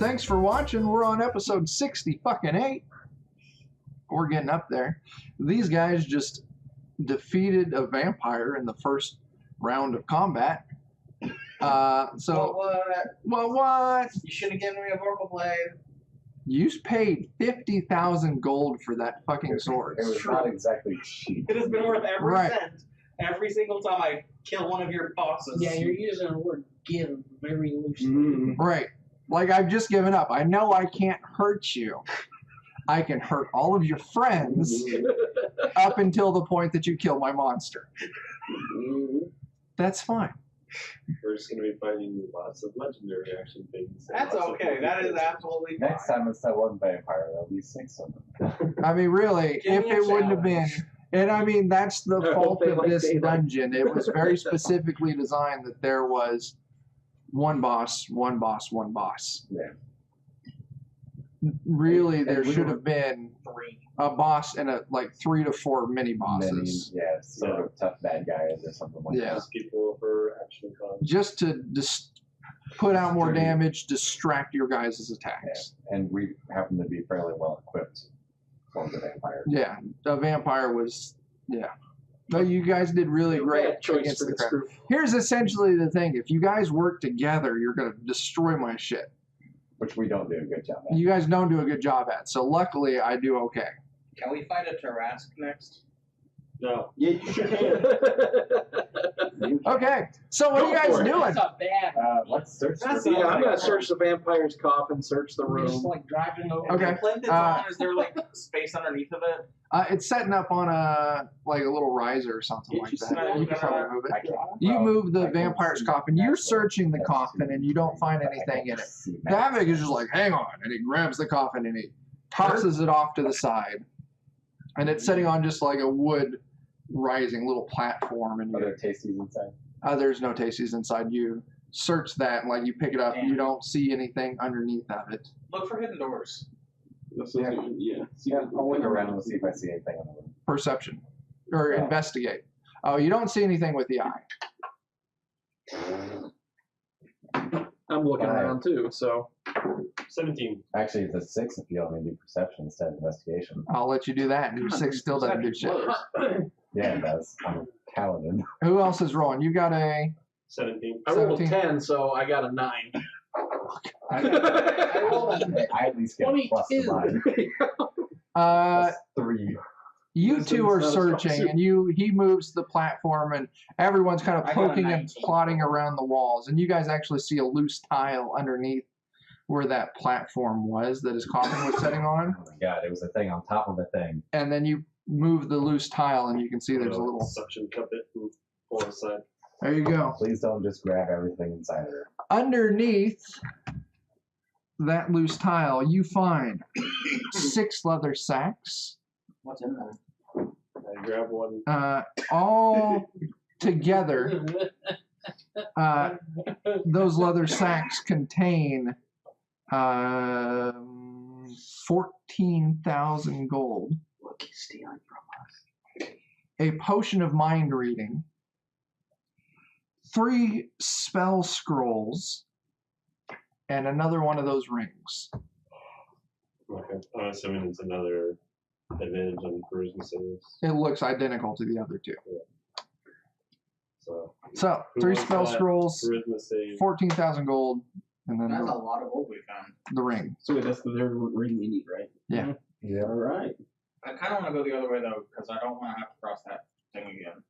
thanks for watching. We're on episode 60 We're getting up there. These guys just defeated a vampire in the first round of combat. What? You should have given me a vocal blade. You paid 50,000 gold for that fucking sword. It was not exactly cheap. It has been worth every cent. Every single time I kill one of your bosses. Yeah, you're using the word give very loosely. Right. Like, I've just given up. I know I can't hurt you. I can hurt all of your friends up until the point that you kill my monster. That's fine. We're just going to be finding lots of legendary action things. That's okay. That is absolutely fine. Next time it's that one vampire, there'll be 6 of them. I mean, really, if it wouldn't have been... And I mean, that's the fault of this dungeon. It was very specifically designed that there was one boss. Yeah. Really, there should have been a boss and like 3 to 4 mini bosses. Sort of tough bad guys or something like that. People for action cons. Just to put out more damage, distract your guys' attacks. Yeah. And we happen to be fairly well equipped for the vampire. Yeah, the vampire was, But you guys did really great against the crowd. Here's essentially the thing. If you guys work together, you're going to destroy my shit. Which we don't do a good job at. You guys don't do a good job at. So luckily, I do okay. Can we fight a Tarask next? No. Yeah, you should. Okay, so what are you guys doing? That's not bad. Let's search the Yeah, I'm going to search the vampire's coffin, search the room. Just like driving over. Okay. Plinth is on. Is there like space underneath of it? It's setting up on a little riser or something like that. You can probably move it. You move the vampire's coffin. You're searching the coffin and you don't find anything in it. Davik is just like, hang on, and he grabs the coffin and he tosses it off to the side, and it's sitting on just like a wood rising little platform. And Are there tasties inside? there's no tasties inside. You search that and like you pick it up. You don't see anything underneath of it. Look for hidden doors. I'll look around and see if I see anything in the room. Perception or investigate. Oh, you don't see anything with the eye. I'm looking around too, so. 17. Actually, it's a 6 if you only do perception instead of investigation. I'll let you do that, and your 6 still doesn't do shit. Yeah, it does. I'm a paladin. Who else is rolling? You got a 17. I rolled a 17. 10, so I got a 9. I rolled I at least get a plus to 22. mine. Uh, 3. you two are searching, and he moves the platform, and everyone's kind of I got a poking and 19. plotting around the walls, and you guys actually see a loose tile underneath where that platform was that his coffin was sitting on, Oh my god, it was a thing on top of a thing. and then you move the loose tile, and you can see there's a little. Suction cup it and pull it aside. There you go. Please don't just grab everything inside of it. Underneath that loose tile, you find 6 leather sacks. What's in there? I grab one. All together, those leather sacks contain 14,000 gold, Look, he's stealing from us. a potion of mind reading, 3 spell scrolls, and another one of those rings. Okay. I'm assuming it's another advantage on charisma saves. It looks identical to the other 2. So So, Who 3 wants spell that? scrolls, charisma save. 14,000 gold, and then That's a lot of gold we found. the ring. So that's the third ring we need, right? Yeah. Yeah. All right. I kind of want to go the other way though, because I don't want to have to cross that thing again.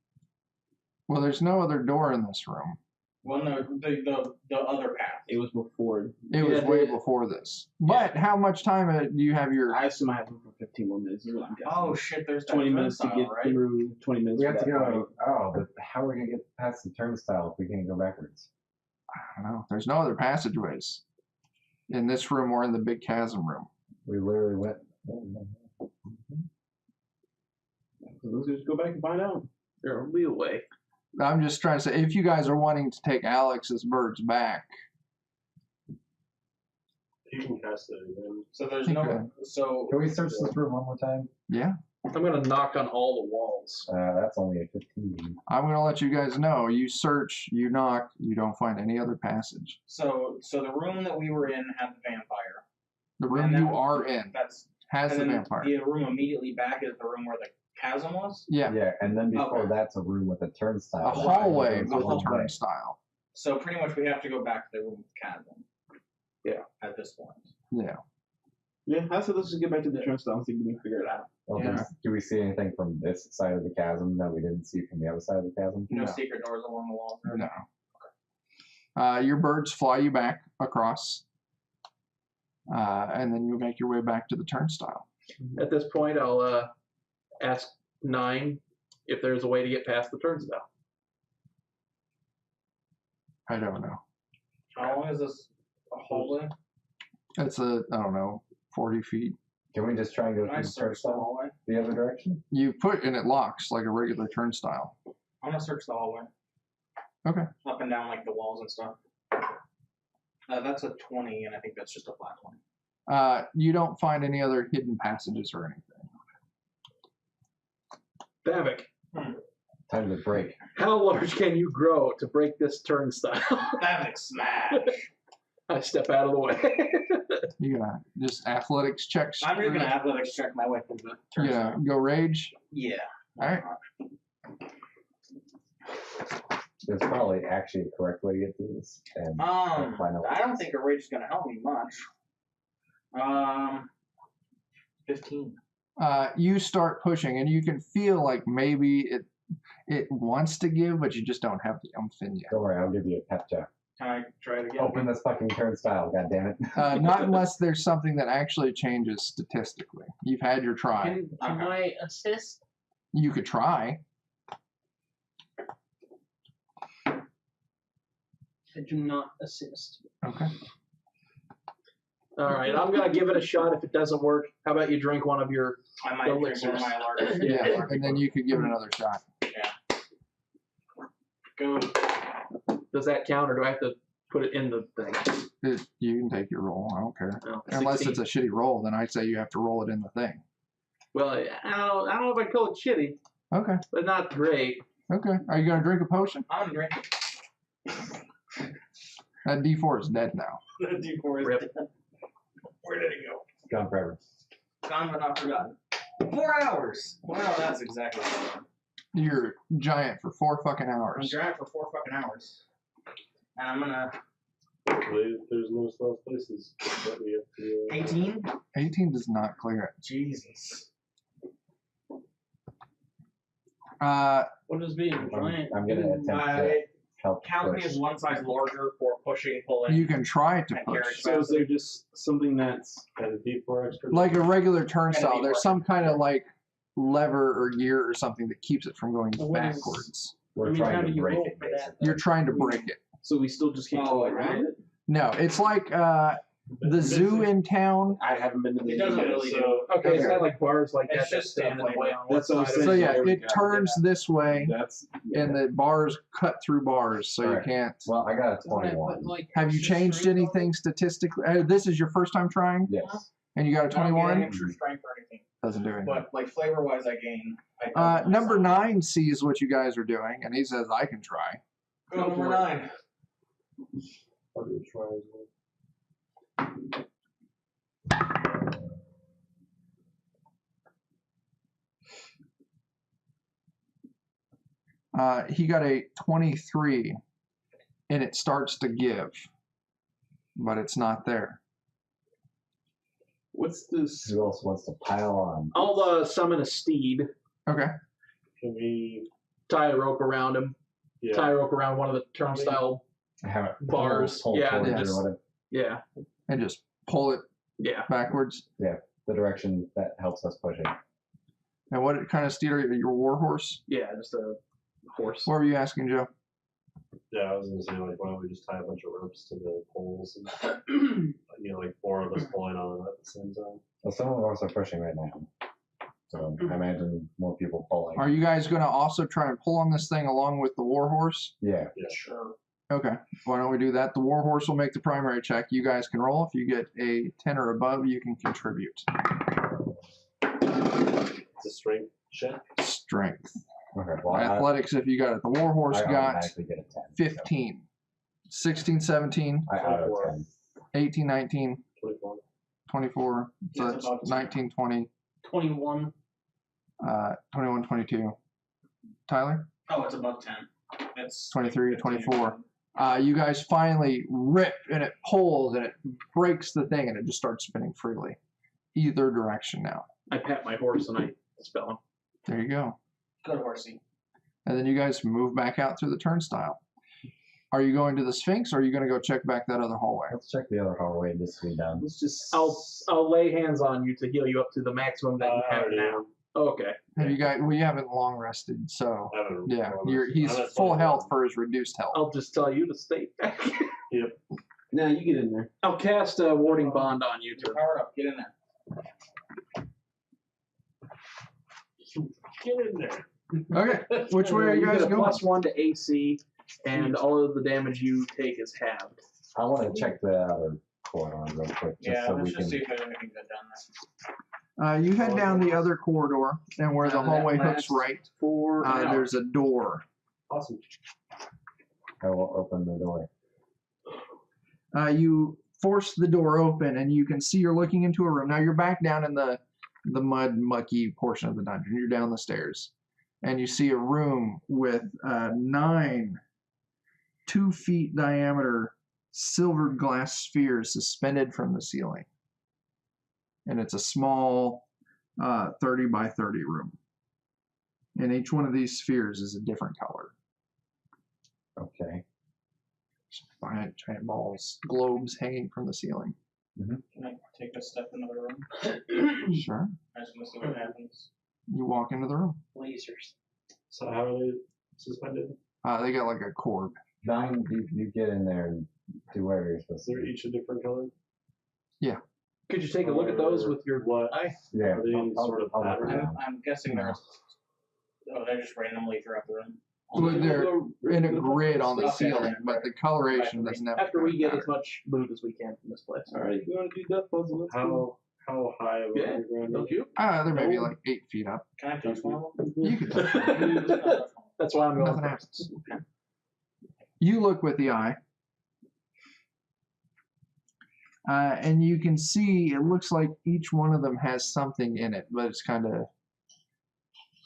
Well, there's no other door in this room. Well, no, the other path. It was before. It was Yeah, way the- before this. But how much time do you have your... I assume I have them for 15 more minutes. Is what I'm guessing. Oh shit, there's that 20 minutes to turnstile, get right? through. 20 minutes. We for have to that go. fight. Oh, but how are we going to get past the turnstile if we can't go backwards? I don't know. There's no other passageways in this room or in the big chasm room. We literally went. Let's just go back and find out. There will be a way. I'm just trying to say, if you guys are wanting to take Alex's birds back, You can cast it again. So there's Okay. no. So Can we search this room one more time? yeah. I'm gonna knock on all the walls. That's only a 15. I'm gonna let you guys know. You search, you knock, you don't find any other passage. So the room that we were in had the vampire. The room And you that- are in That's has the and then vampire. the room immediately back is the room where the chasm was. Yeah, Yeah, and then before Okay. that's a room with a turnstile. a hallway Goes with a one way. turnstile. So pretty much we have to go back to the room with the chasm. Yeah. At this point. Yeah. Yeah, I said let's just get back to the turnstile and see if we can figure it out. Well, Yeah. do we see anything from this side of the chasm that we didn't see from the other side of the chasm? No, No. secret doors along the walls. No. Your birds fly you back across, and then you make your way back to the turnstile. At this point, I'll ask 9 if there's a way to get past the turnstile. I don't know. How long is this hallway? It's I don't know, 40 feet. Can we just try and go Can I through the search the turnstile hallway? the other direction? You put and it locks like a regular turnstile. I'm gonna search the hallway. Okay. Up and down like the walls and stuff. That's a 20, and I think that's just a flat 20. You don't find any other hidden passages or anything. Bavik, Time to break. how large can you grow to break this turnstile? Havoc smash! I step out of the way. You gonna just athletics checks. I'm just gonna athletics check my way through the Yeah, turnstile. go rage. Yeah. All right. There's probably actually a correct way to get through this. And I don't think a rage is gonna help me much. 15. You start pushing, and you can feel like maybe it wants to give, but you just don't have the umph in you. Don't worry, I'll give you a pep talk. Can I try it again? Open this fucking turnstile, goddammit. Not unless there's something that actually changes statistically. You've had your try. Can I assist? You could try. I do not assist. Okay. All right, I'm gonna give it a shot. If it doesn't work, how about you drink one of your? I might drink one of my large. Yeah, and then you could give it another shot. Go. Does that count, or do I have to put it in the thing? You can take your roll. I don't care. No, Unless 16. it's a shitty roll, then I'd say you have to roll it in the thing. Well, I don't know if I'd call it shitty, Okay. but not great. Okay. Are you gonna drink a potion? I'm gonna drink. That D4 is dead now. The D4 is Rip. dead. Where did it go? Gone forever. Gone but not forgotten. 4 hours. Well, that's exactly what You're giant for 4 fucking I'm hours. driving for 4 fucking hours. And I'm gonna. Hopefully, there's no slow places that we have to. 18? 18 does not clear it. Jesus. What does being a giant? I'm gonna attempt to I help count me push. as one size larger for pushing, pulling. You can try to And push. carry. So is there just something that's Had a D4 extra. Like a regular turnstile, Gotta be there's some kind of like lever or gear or something that keeps it from going Well, what is- backwards. We're I mean, how trying do to you break roll it, for that? basically. You're trying to break it. so we still just can't Oh, go right. around it? No, it's like the zoo in town. I haven't been to the It doesn't zoo. really do. So, Okay, it's got like bars like It's that. just that stand in the standing way down. on one That's what I'm side of saying. So it. yeah, already it got turns this way, That's and the bars cut through bars, so you Alright. can't. Well, I got a Doesn't that 21. put, like, Have you extra changed strength on it? anything statistically? This is your first time trying, Yes. and you got a I don't get 21. any extra strength or anything. Doesn't do anything. But like flavor wise, I gain. I double Number myself. 9 sees what you guys are doing, and he says, "I can try." Go number 9. I'll do a try as well. He got a 23, and it starts to give, but it's not there. what's this? Who else wants to pile on? I'll summon a steed, Okay. Can we? tie a rope around him, Yeah. tie a rope around one of the turnstile. Have it Bars. pull Yeah, towards they it or just- whatever. Yeah, And just pull it yeah. backwards. The direction that helps us push it. And what kind of steed are you? Your war horse? Yeah, just a horse. What were you asking, Joe? Yeah, I was gonna say like, why don't we just tie a bunch of ropes to the poles and like 4 of us pulling on it at the same time. Well, some of us are pushing right now. So I imagine more people pulling. Are you guys going to also try and pull on this thing along with the war horse? Yeah. Yeah. Sure. Okay. Why don't we do that? The war horse will make the primary check. You guys can roll. If you get a 10 or above, you can contribute. It's a strength check. Strength. Okay, well, Athletics, if you got it. The Warhorse I got automatically get a 10. 15. 16, 17, I auto 10. 18, 19, 24. 24, so It's that's about 19, 20, 21. 21, 22. Tyler? Oh, it's above 10. It's 23, 15. 24. You guys finally rip, and it pulls, and it breaks the thing, and it just starts spinning freely. Either direction now. I pat my horse and I spell him. There you go. Good horsey. And then you guys move back out through the turnstile. Are you going to the Sphinx, or are you going to go check back that other hallway? Let's check the other hallway just to be done. Let's just. I'll lay hands on you to heal you up to the maximum that you have now. Okay. Have you guys? Well, you haven't long rested, so I haven't yeah, rolled. he's I'm at full 21. health for his reduced health. I'll just tell you to stay back. Nah, you get in there. I'll cast a warding bond on you You're to powered up. Get in there. Get in there. Okay, which way are you guys get a going? +1 to AC, and all of the damage you take is halved. I want to check the other corridor real quick, just Yeah, so let's we just can. see if there's anything good down there. You head down the other corridor, and where the That hallway hooks lasts right, for an hour. there's a door. Awesome. I will open the door. You force the door open, and you can see you're looking into a room. Now you're back down in the mud, mucky portion of the dungeon. You're down the stairs, and you see a room with 9 2-foot diameter silver glass spheres suspended from the ceiling. And it's a small 30 by 30 room. And each one of these spheres is a different color. Okay. Giant balls, globes hanging from the ceiling. Can I take a step into the room? Sure. I just want to see what happens. You walk into the room. Lasers. So how are they suspended? They got like a cord. 9, you get in there and do whatever you're supposed to They're do. each a different color. Could you take a look at those with your What? eye? Yeah, Are they in sort of I'll look pattern? around. I'm guessing they're. Oh, they're just randomly throughout the room. Well, they're in a grid on the Okay. ceiling, but the coloration doesn't have. After we get as much loot as we can from this place. Alright, you want to do that puzzle? Let's do How high of Yeah, underground? Don't you? They're maybe like 8 feet up. Can I touch one of them? You can touch them. That's why I'm going Nothing first. happens. You look with the eye, and you can see it looks like each one of them has something in it, but it's kind of,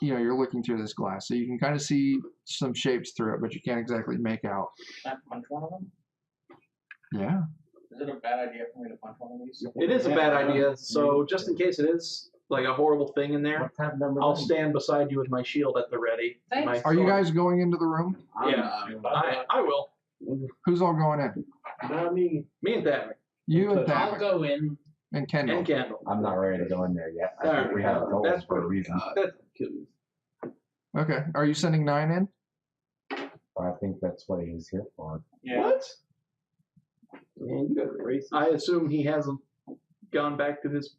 you're looking through this glass, so you can kind of see some shapes through it, but you can't exactly make out. Can I punch one of them? Yeah. Is it a bad idea for me to punch one of these? It is a bad idea, so just in case it is like a horrible thing in there, What tab number? I'll nine? stand beside you with my shield at the ready. Thanks. My Are you sword. guys going into the room? Yeah, I will. Who's all going in? Not me. Me and That You and I'll Thavick go in. and Kendall. and Candle. I'm not ready to go in there yet. I Alright, think we have goals that's for a pretty reason. That's Okay. Are you sending 9 in? I think that's what he's here for. Yeah. What? Man, you got a race. I assume he hasn't gone back to his.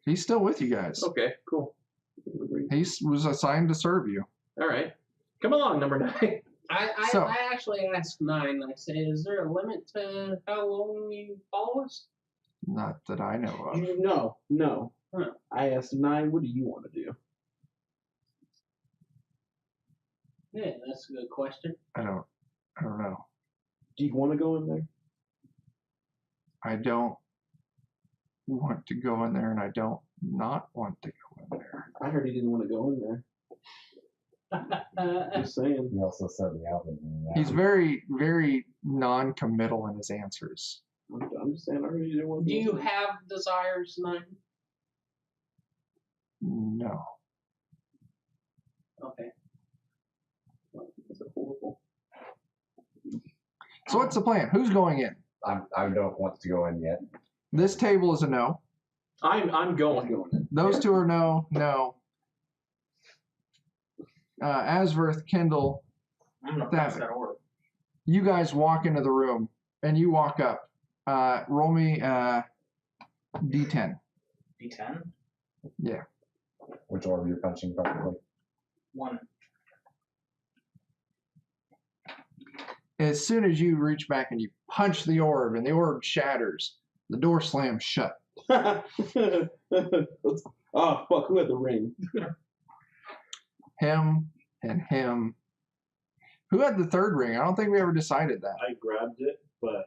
He's still with you guys. Okay, cool. He was assigned to serve you. All right, come along, number 9. So- I actually asked 9. I said, is there a limit to how long you follow us? Not that I know of. No. Huh. I asked 9, what do you want to do? Yeah, that's a good question. I don't know. Do you want to go in there? I don't want to go in there, and I don't not want to go in there. I heard he didn't want to go in there. Just saying. He also said the album. He's very, very non-committal in his answers. I'm just saying, I heard he didn't want to Do go you in there. have desires, 9? No. Okay. That's horrible. So what's the plan? Who's going in? I don't want to go in yet. This table is a no. I'm I'm going. going in. Those two are no. Asverth, Kendall, I'm gonna punch that orb. you guys walk into the room, and you walk up. Roll me D10. D10? Yeah. Which orb you're punching probably. 1. As soon as you reach back and you punch the orb, and the orb shatters, the door slams shut. Oh, fuck, who had the ring? him, and him. Who had the third ring? I don't think we ever decided that. I grabbed it, but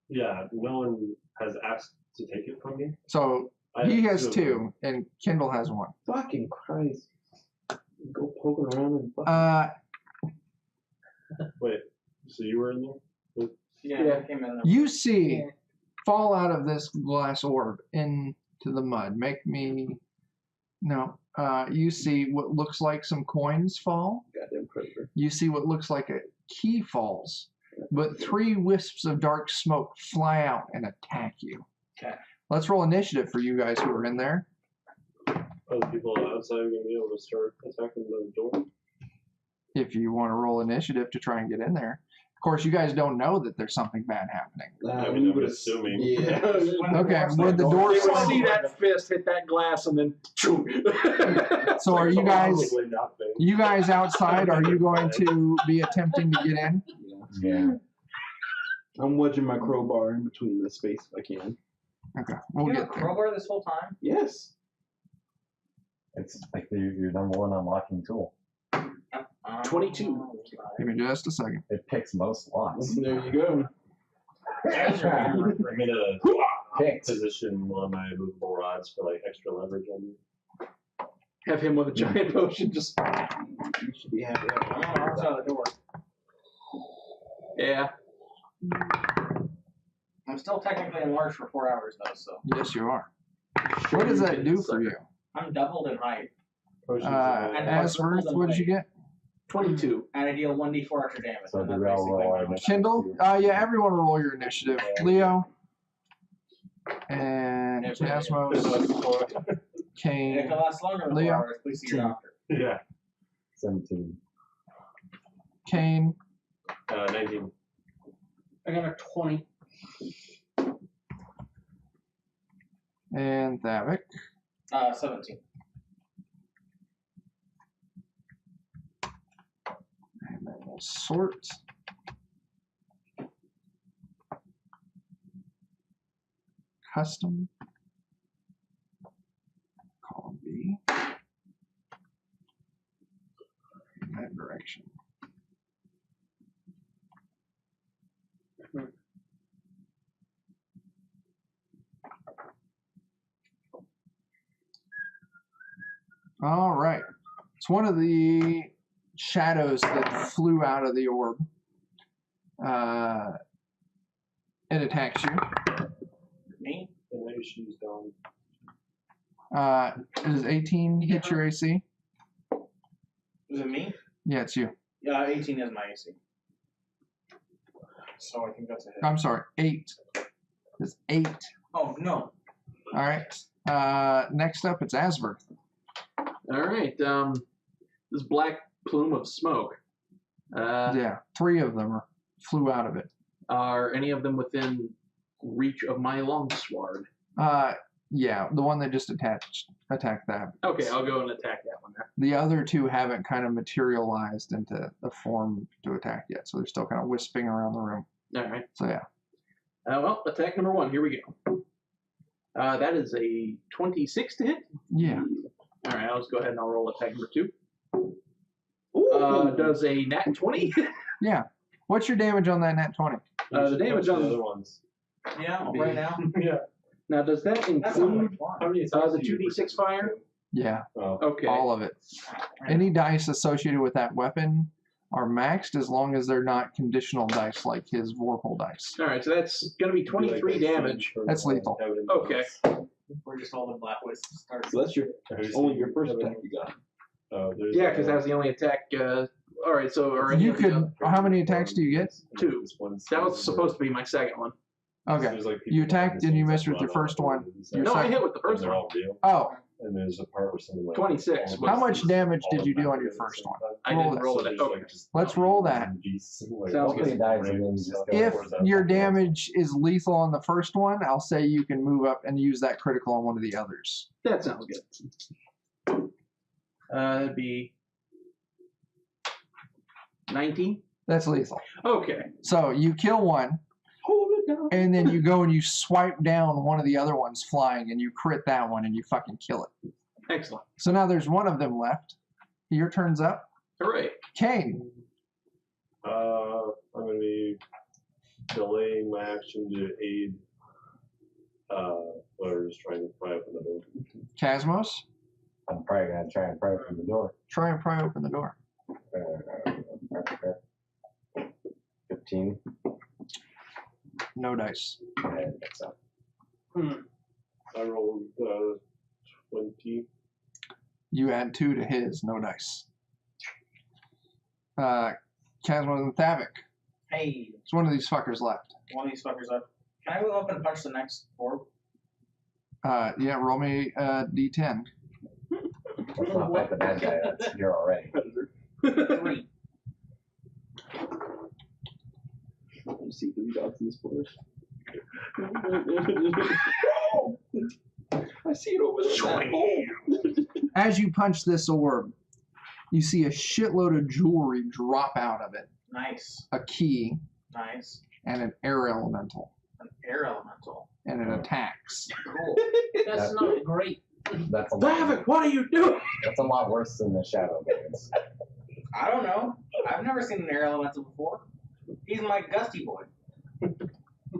no one has asked to take it from me. So he has two, and Kendall has one. Fucking Christ. Go poking around and fucking. Wait, so you were in there? Yeah, I came in there. You see fall out of this glass orb into the mud. You see what looks like some coins fall. Goddamn predator. You see what looks like a key falls, but 3 wisps of dark smoke fly out and attack you. Okay. Let's roll initiative for you guys who are in there. Are the people outside going to be able to start attacking the door? If you want to roll initiative to try and get in there. Of course, you guys don't know that there's something bad happening. I mean, I'm assuming. Yeah. Okay, when the door They would slams. see that fist hit that glass and then. So are you guys? Probably nothing. You guys outside? Are you going to be attempting to get in? Yeah. I'm wedging my crowbar in between the space if I can. Okay, we'll You have a get there. crowbar this whole time? Yes. It's like your number one unlocking tool. 22. Give me just a second. It picks most locks. There you go. I'm in a Picked. position on my movable rods for like extra leverage on you. Have him with a giant potion just. You should be happy. Outside the door. Yeah. I'm still technically enlarged for 4 hours though, so Yes, you are. What does that do for you? I'm doubled in height, Potions Asworth, what did you get? 22. and I deal 1d4 extra damage. So and do that's we all basically roll my our initiative. Kindle? Yeah, everyone roll your initiative. Leo. And Jasmos. And if Kane. it lasts longer than 4 Leo. hours, please see your doctor. Yeah. 17. Kane. 19. I got a 20. And Thavik. 17. And then we'll sort. Custom. Column B. In that direction. All right. It's one of the shadows that flew out of the orb. It attacks you. Me? And maybe she's gone. Does 18 hit your AC? Was it me? Yeah, it's you. Yeah, 18 is my AC. So I think that's a hit. I'm sorry, 8. It's 8. Oh, no. All right. Next up, it's Asworth. All right. This black plume of smoke. Yeah, 3 of them flew out of it. Are any of them within reach of my longsword? Yeah, the one that just attacked that. Okay, I'll go and attack that one. The other 2 haven't kind of materialized into the form to attack yet, so they're still kind of wisping around the room. All right. So yeah. Well, attack number 1. Here we go. That is a 26 to hit. Yeah. All right, I'll go ahead and I'll roll attack number 2. Ooh. Does a nat 20? Yeah. What's your damage on that nat 20? The damage the on other ones. Yeah, right now. Yeah. Now, does that That's not include much fun. How many the attacks do you 2d6 fire? Yeah, Oh. Okay. all of it. Any dice associated with that weapon are maxed as long as they're not conditional dice like his Vorpal dice. All right, so that's going to be 23 damage. That's lethal. Okay. We're just all the black wisps start. So that's only your first attack you got. Yeah, because that was the only attack. All right, so or any You of the could. other- How many attacks do you get? 2. That was supposed to be my second one. Okay. You attacked and you missed with your first one. Your No, I second- hit with the first They're one. all real. Oh, And there's a part where something like 26. How much damage did you do on your first one? I Roll didn't that. roll it. Okay. Let's roll that. Sounds good. Dies and then you just go If towards that your one. damage is lethal on the first one, I'll say you can move up and use that critical on one of the others. That sounds good. That'd be 19. That's lethal. Okay. So you kill one, Hold it down. and then you go and you swipe down one of the other ones flying, and you crit that one, and you fucking kill it. Excellent. So now there's one of them left. Your turn's up. Hooray. Kane. I'm going to be delaying my action to aid whoever's trying to pry open the door. Cosmos. I'm probably gonna try and pry open the door. Try and pry open the door. 15. No dice. And that's up. I rolled 20. You add 2 to his. No dice. Cosmos and Thavik. Hey, It's one of these fuckers left. one of these fuckers up. Can I go up and punch the next orb? Yeah, roll me D10. Let's not fight the bad guy. That's here already. 3. You see 3 dots in this forest. I see it over there. As you punch this orb, you see a shitload of jewelry drop out of it. Nice. A key Nice. and an air elemental. An air elemental. And it attacks. Cool. That's not great. That's a lot. Thavik, what are you doing? That's a lot worse than the shadow games. I don't know. I've never seen an air elemental before. He's my gusty boy.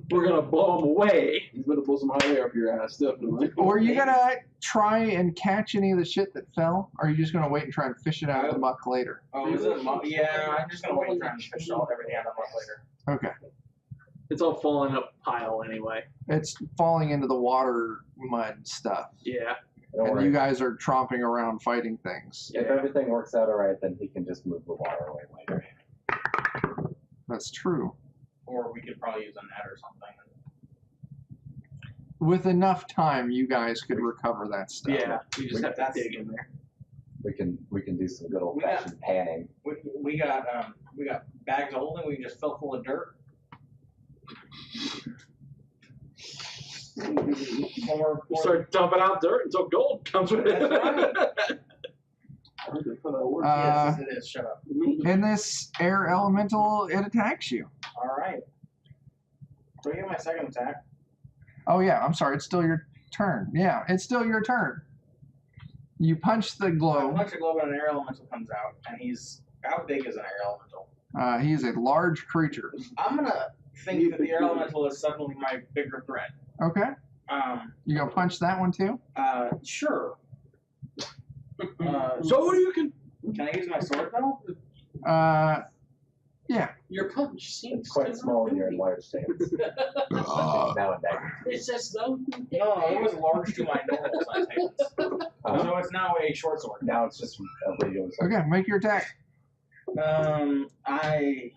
We're gonna blow him away. He's gonna blow some hot air up your ass, definitely. Or are you gonna try and catch any of the shit that fell? Or are you just gonna wait and try and fish it out of the muck later? Oh, is it? Yeah, I'm just gonna wait and try and fish all everything out of the muck later. Okay. It's all falling in a pile anyway. It's falling into the water mud stuff. Yeah. Don't And worry. you guys are tromping around fighting things. If everything works out alright, then he can just move the water away later. That's true. Or we could probably use a net or something. With enough time, you guys could recover that stuff. Yeah. You just have to That's- dig in there. We can do some good old fashioned panning. We got bags of holding. We can just fill full of dirt. Start dumping out dirt until gold comes with it. That's right. I don't know how that works. Yes, it is. Shut up. In this air elemental, it attacks you. All right. So I get my second attack. Oh yeah, I'm sorry. It's still your turn. Yeah, it's still your turn. You punch the I globe. punch a globe and an air elemental comes out, and he's how big is an air elemental? He's a large creature. I'm gonna think that the air elemental is suddenly my bigger threat. Okay. You gonna punch that one too? Sure. So you can. Can I use my sword though? Yeah. Your punch It's seems quite small in your enlarged stance. Now and then. It's just no. No, it was large to my normal size hands. So it's now a short sword. Now it's just a regular sword. Okay, make your attack. I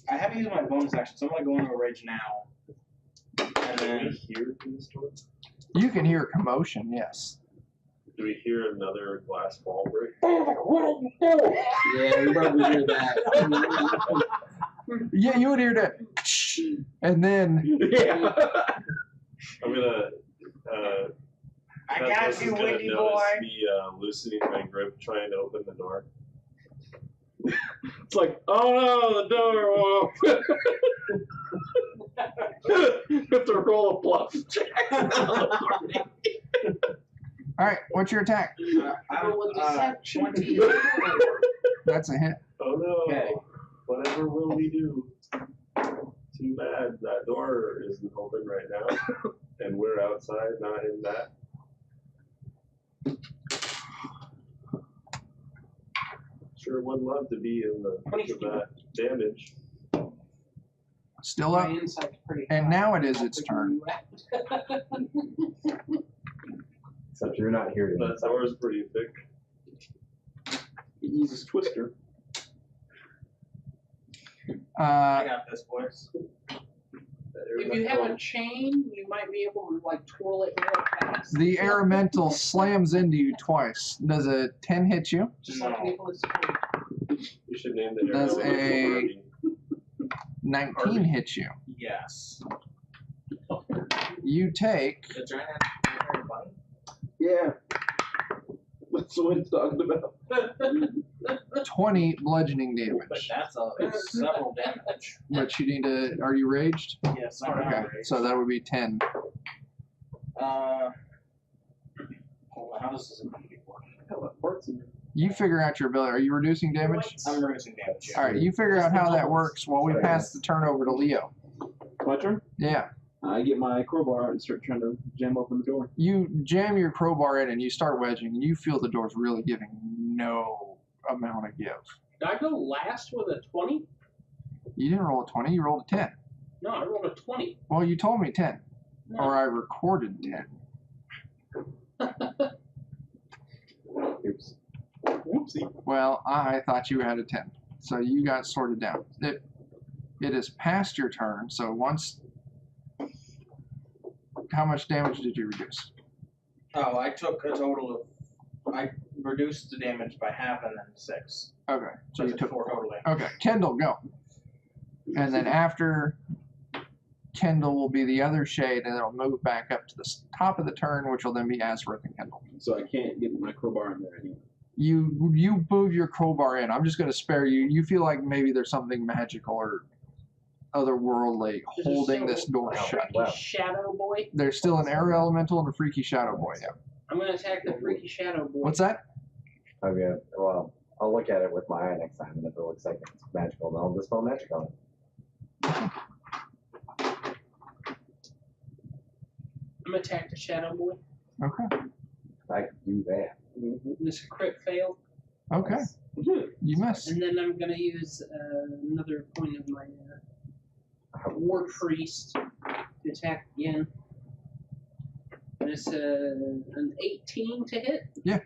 haven't used my bonus action, so I'm gonna go into a rage now. And Can we then hear through this door? You can hear commotion. Yes. Do we hear another glass ball break? Yeah, we probably hear that. Yeah, you would hear that, and then Yeah. I'm gonna. I Cosmos got is you, gonna windy notice boy. me loosening my grip, trying to open the door. It's like, oh no, the door won't open. Have to roll a bluff check. all right. What's your attack? I'm 20. That's a hit. Oh no! Okay. Whatever will we do? Too bad that door isn't open right now, and we're outside, not in that. Sure would love to be in the thick of that damage. Still My up. insight's pretty And high. now it is its turn. Except you're not hearing That it. door is pretty thick. He uses Twister. I got this, boys. If you have a chain, you might be able to like twirl it real fast. The elemental slams into you twice. Does a 10 hit you? Just like Nicholas Cage. We should name the Does air a- 19 hit you. Yes. You take The giant has bunny. Yeah. That's what it's talking about. 20 bludgeoning But damage. that's several damage. But you need to. Are you raged? Yes, I'm Okay, not so that would be 10. hold on, how does this work? Hell, that part's in there. You figure out your ability. Are you reducing damage? I'm reducing damage. Yeah. All right, you figure out how that works while we pass the turn over to Leo. My turn? Yeah. I get my crowbar out and start trying to jam open the door. You jam your crowbar in and you start wedging, and you feel the door's really giving no amount of give. Did I go last with a 20? You didn't roll a 20, you rolled a 10. No, I rolled a 20. Well, you told me 10. No. Or I recorded 10. Oops. Whoopsie. Well, I thought you had a 10. So you got sorted down. It is past your turn, so once... How much damage did you reduce? Oh, I took a total of. I reduced the damage by half and then 6. Okay, so you it's took 4 totally. Okay, Kendall, go. And then after Kendall will be the other shade, and it'll move back up to the top of the turn, which will then be Azworth and Kendall. So I can't get my crowbar in there anymore. You move your crowbar in. I'm just going to spare you. You feel like maybe there's something magical or otherworldly holding this door shut. Wow. Shadow boy. There's still an air elemental and a freaky shadow boy. Yeah. I'm gonna attack the freaky shadow boy. What's that? Okay, well, I'll look at it with my eye next time, and if it looks like it's magical, then I'll dispel magic on it. I'm gonna attack the shadow boy. Okay. I can do that. This crit failed, Okay. You missed. and then I'm gonna use another point of my war priest to attack again. And it's an 18 to hit. Yeah.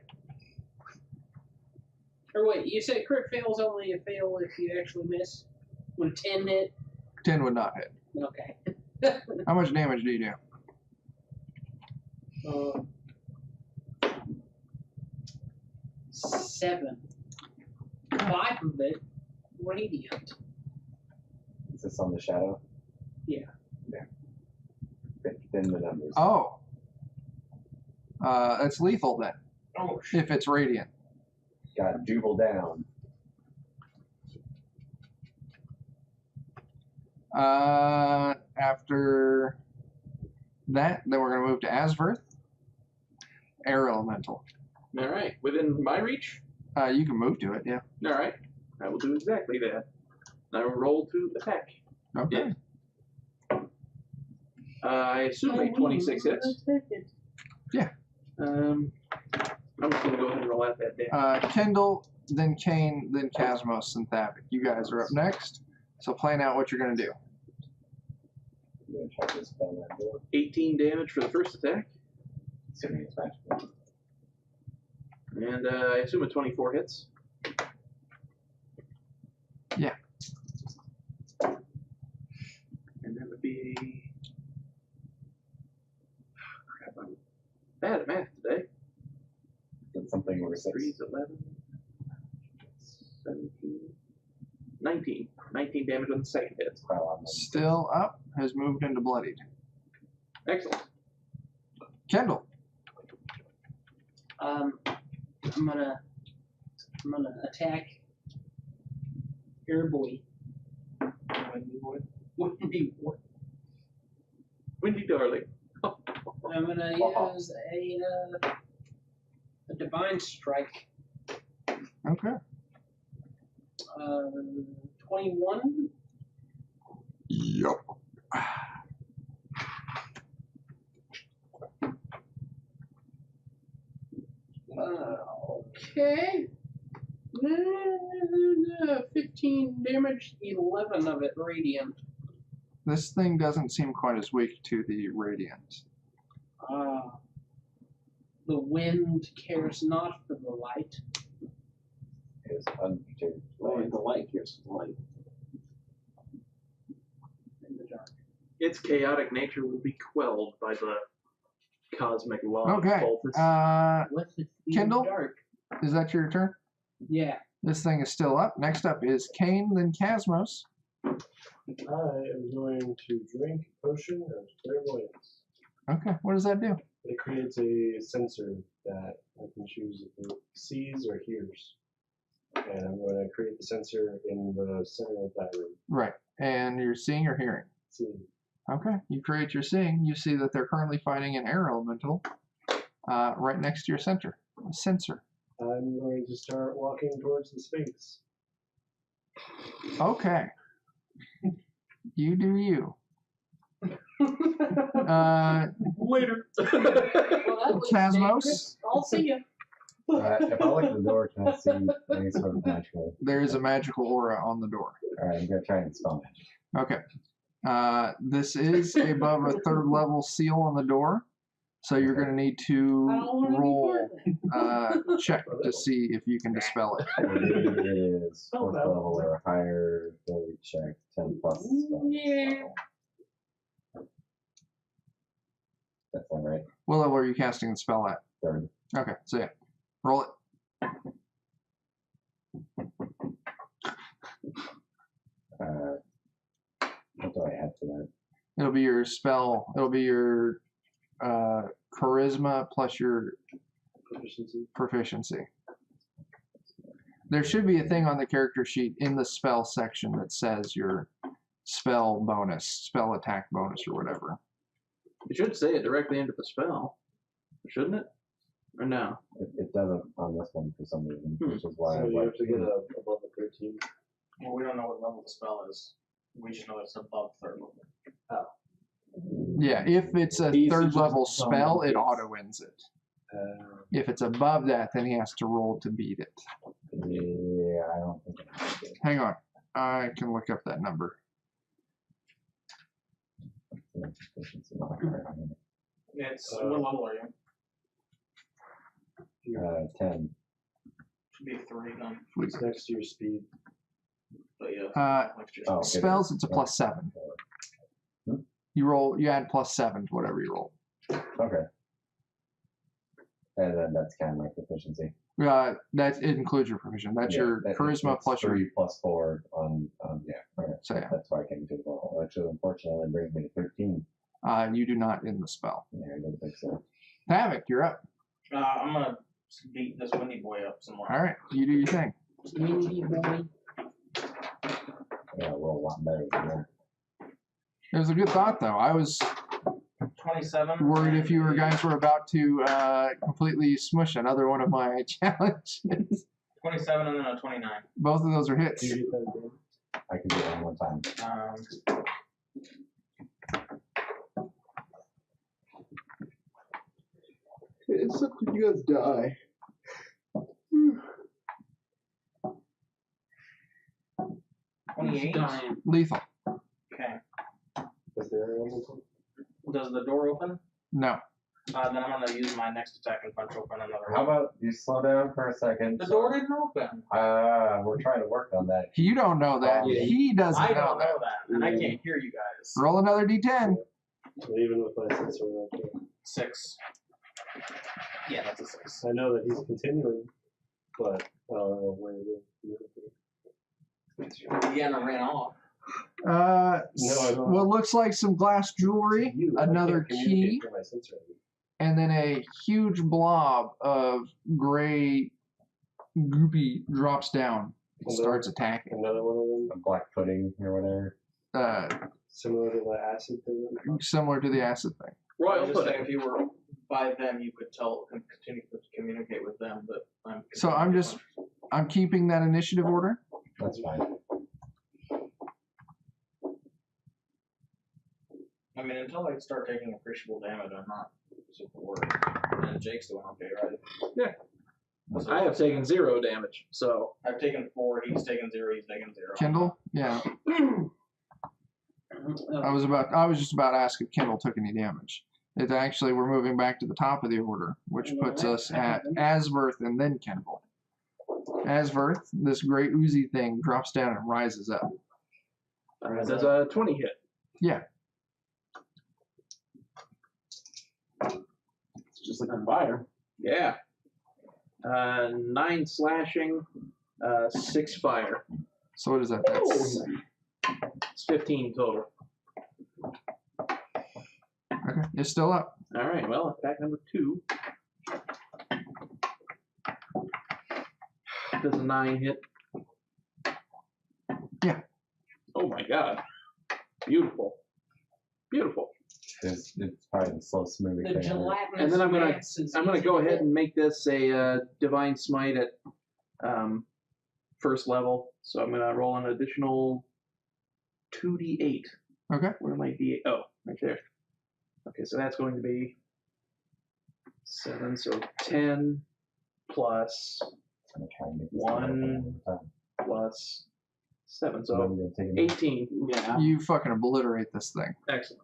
Or wait, you said crit fail's only a fail if you actually miss. Would 10 hit? 10 would not hit. Okay. How much damage do you do? 7. 5 of it radiant. Is this on the shadow? Yeah. Yeah. Then the numbers. Oh. It's lethal then, Oh, if it's radiant. Got Jubal down. After that, then we're going to move to Azworth. Air elemental. All right, within my reach. You can move to it, yeah. All right, I will do exactly that. I will roll to attack. Okay. I assume a 26 hits. Yeah. I'm just gonna go ahead and roll out that damage. Kendall, then Kane, then Casmos, and Thavik. You guys are up next. So plan out what you're going to do. I'm gonna try to dispel that door. 18 damage for the first attack, Assuming it's magical. and I assume a 24 hits. Yeah. And that would be. Crap, I'm bad at math today. Did something over 6. 3 is 11, 17, 19. 19 damage on the second hit. Quite a lot more. Still up, has moved into bloodied. Excellent. Kendall. I'm gonna attack Air Boy. Windy boy. Windy Boy. Windy darling. I'm gonna use a divine strike. Okay. 21. Yep. Okay. 15 damage, 11 of it radiant. This thing doesn't seem quite as weak to the radiant. The wind cares not for the light. It's unperturbed. The light gives the light. In the dark. Its chaotic nature will be quelled by the cosmic law Okay. of Bolthus. What's it in Kendall? the dark? Is that your turn? Yeah. This thing is still up. Next up is Kane, then Casmos. I am going to drink a potion of clairvoyance. Okay, what does that do? It creates a sensor that I can choose if it sees or hears. And I'm going to create the sensor in the center of that room. Right, and you're seeing or hearing. See. Okay, you create your seeing. You see that they're currently fighting an air elemental right next to your sensor. I'm going to start walking towards the Sphinx. Okay. You do you. Later. Well, that was Cosmos? dangerous. I'll see you. If I look at the door, can I see any sort of magical? There is a magical aura on the door. Alright, I'm gonna try and spell magic. Okay. This is above a 3rd level seal on the door. So you're going to need to I don't wanna be roll part of check to see if you can dispel it. It is 4th level or higher. Ability check 10 plus. Yeah. That's all right. What level are you casting the spell at? 3rd. Okay, so yeah. Roll it. What do I add to that? It'll be your spell. It'll be your charisma plus your proficiency. There should be a thing on the character sheet in the spell section that says your spell bonus, spell attack bonus, or whatever. You should say it directly into the spell, shouldn't it? Or no? It doesn't on this one for some reason, which is why So I you like have to get above a 13. Well, we don't know what level the spell is. We just know it's above 3rd level. Yeah, if it's a Easy 3rd just level to spell, it summon. auto wins it. If it's above that, then he has to roll to beat it. Yeah, I don't think it. Hang on. I can look up that number. It's what level are you? 10. Should be 3 then. It's next to your speed. But yeah. next year's Oh, okay. Spells, it's a +7. You roll, you add +7 to whatever you roll. Okay. And then that's kind of my proficiency. That it includes your provision. That's your charisma it's plus your 3 plus 4 on yeah. Okay. So yeah. That's why I can do the roll. Actually, unfortunately, it brings me to 13. You do not end the spell. Yeah, I don't think so. Havoc, you're up. I'm gonna beat this windy boy up some more. All right, you do your thing. Windy boy. Yeah, roll a lot better than that. It was a good thought, though. I was 27. worried if you guys were about to completely smush another one of my challenges. 27 and then a 29. Both of those are hits. Do you get that again? I can do it one time. Except when you guys die. Dying. Lethal. Okay. Is there anything? Does the door open? No. Then I'm gonna use my next attack and punch open another How one. about you slow down for a second? The door didn't open. We're trying to work on that. You don't know that. Yeah. He doesn't I know don't that. know that, and I can't hear you guys. Roll another d10. And even with my sensor, I can't. 6. Yeah, that's a 6. I know that he's continuing, but I don't know where it is. Deanna ran off. No, I don't. What looks like some glass jewelry, You, I another can't communicate key, through my sensor. and then a huge blob of gray goopy drops down and starts attacking. Another one of them, A black pudding or whatever. similar to the acid thing. Similar to the acid thing. I Royal was just saying, pudding. if you were by them, you could continue to communicate with them, but I'm. So I'm keeping that initiative order. That's fine. I mean, until I start taking appreciable damage, I'm not super worried. And Jake's doing okay, right? Yeah. I have taken 0 damage, so I've taken 4, he's taken 0, he's taken 0. Kindle, yeah. I was just about to ask if Kindle took any damage. It's actually, we're moving back to the top of the order, which puts us at Asverth and then Kindle. Asverth, this great oozy thing, drops down and rises up. that's a 20 hit. Yeah. It's just like on fire. Yeah. 9 slashing, 6 fire. So what is that? That's It's 15 total. okay. It's still up. All right. Well, attack number 2. Does a 9 hit? Yeah. Oh my God. Beautiful. Beautiful. It's probably the slow smoothing The thing. gelatinous And then I'm gonna mass is I'm gonna easy go to ahead hit. and make this a divine smite at first level. So I'm gonna roll an additional 2d8. Okay. Where my d8? Oh, right there. Okay, so that's going to be 7. So 10 plus I'm trying to get this 1 plus 7. So I'm gonna take it. 18. Yeah. You fucking obliterate this thing. Excellent.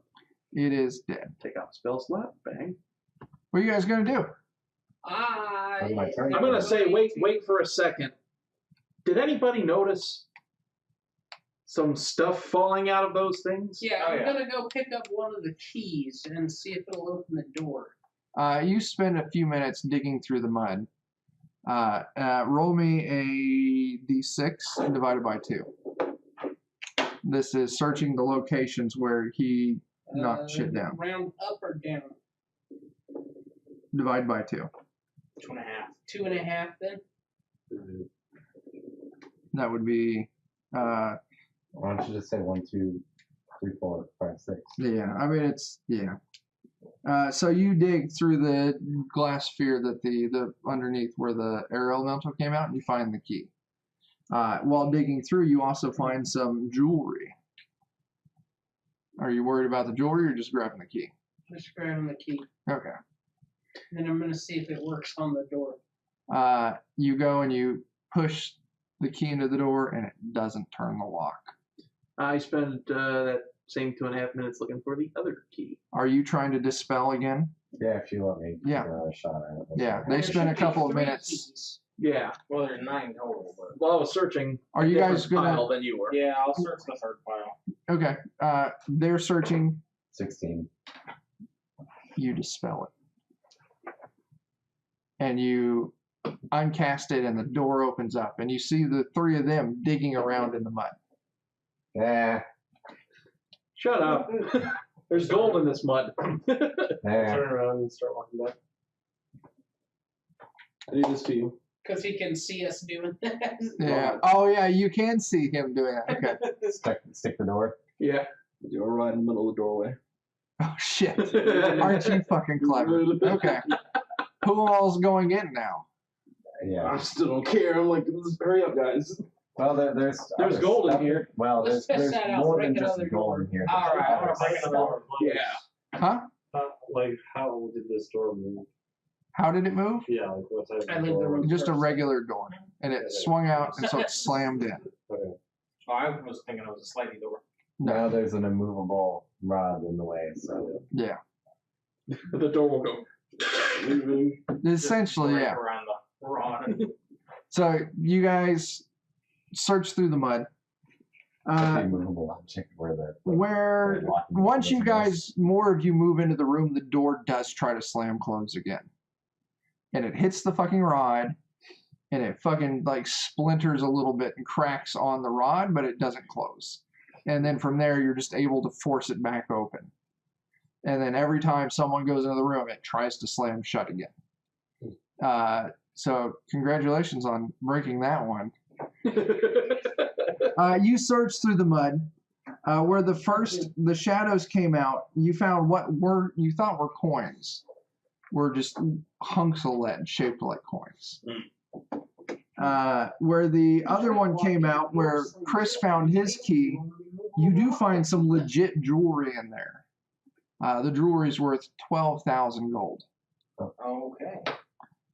It is dead. Take out spell slot. Bang. What are you guys gonna do? On my turn. I'm gonna say wait for a second. Did anybody notice some stuff falling out of those things? Yeah, Oh, I'm yeah. gonna go pick up one of the keys and see if it'll open the door. You spend a few minutes digging through the mud. Roll me a d6 and divided by 2. This is searching the locations where he knocked shit down. Round up or down? Divide by 2. 2.5. 2.5 then? That would be, Why don't you just say 1, 2, 3, 4, 5, 6? yeah, I mean, it's, yeah. So you dig through the glass sphere that the underneath where the air elemental came out, and you find the key. While digging through, you also find some jewelry. Are you worried about the jewelry or just grabbing the key? Just grabbing the key. Okay. Then I'm gonna see if it works on the door. You go and you push the key into the door, and it doesn't turn the lock. I spent that same 2.5 minutes looking for the other key. Are you trying to dispel again? Yeah, if you let me Yeah. give another shot at it. Yeah, they There spent a should be couple of 3 minutes. keys. Yeah. Well, there's 9 total, but Well, I was searching. Are a you guys different gonna? pile than you were? yeah, I'll search the third file. Okay. They're searching. 16. You dispel it, and you uncast it, and the door opens up, and you see the 3 of them digging around in the mud. Yeah. Shut up. There's gold in this mud. Yeah. Turn around and start walking back. I do this to you. Because he can see us doing that. Yeah. Oh yeah, you can see him doing that. Okay. Stick the door. Yeah. You're right in the middle of the doorway. Oh shit. Aren't you fucking clever? Okay. Who all's going in now? Yeah. I still don't care. I'm like, let's hurry up, guys. Well, there's There's gold in stuff- here. Well, Let's there's test that out, more break than just another gold door. in here. All right, There's all right, other break another stuff. Yeah. Huh? Like, how did this door move? How did it move? Yeah, like what type I of leave the door? room. Just a first. regular door, and it swung out, and so it slammed in. Okay. Oh, I was thinking it was a sliding door. Now there's an immovable rod in the way, so Yeah. The door will go. Leaving. Essentially, Just yeah. break around the rod. So you guys search through the mud. the immovable object where the Where once you guys, more of you move into the room, the door does try to slam close again, and it hits the fucking rod, and it fucking like splinters a little bit and cracks on the rod, but it doesn't close. And then from there, you're just able to force it back open. And then every time someone goes into the room, it tries to slam shut again. So congratulations on breaking that one. You search through the mud. Where the shadows came out, you found what you thought were coins. Were just hunks of lead shaped like coins. Where the other one came out, where Chris found his key, you do find some legit jewelry in there. The jewelry's worth 12,000 gold. Okay.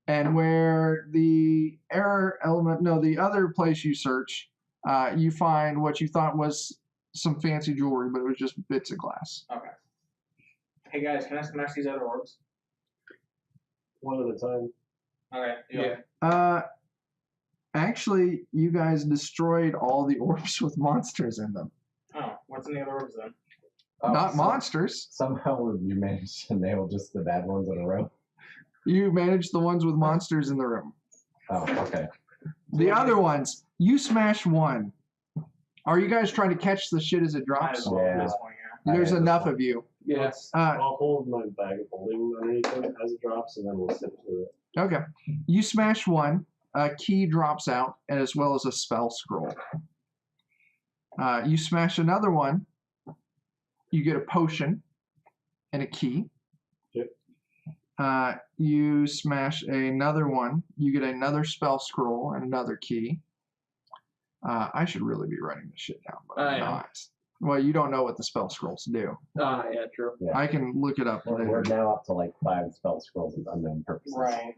And where the the other place you search, you find what you thought was some fancy jewelry, but it was just bits of glass. Okay. Hey guys, can I smash these other orbs? One at a time. Okay. Yeah. Actually, you guys destroyed all the orbs with monsters in them. Oh, what's in the other orbs then? Not monsters. Somehow you managed to nail just the bad ones in a row. You managed the ones with monsters in the room. Oh, okay. The other ones, you smash one. Are you guys trying to catch the shit as it Might drops? as well Yeah. this one, yeah. There's I had enough this of you. Yes. I'll hold my bag of holding underneath it as it drops, and then we'll sip through it. Okay. You smash one, a key drops out, as well as a spell scroll. You smash another one, you get a potion, and a key. Yep. You smash another one. You get another spell scroll and another key. I should really be writing this shit down, but I'm not. Well, you don't know what the spell scrolls do. Yeah, true. Yeah. I can look it up later. We're now up to like 5 spell scrolls with unknown purposes. Right.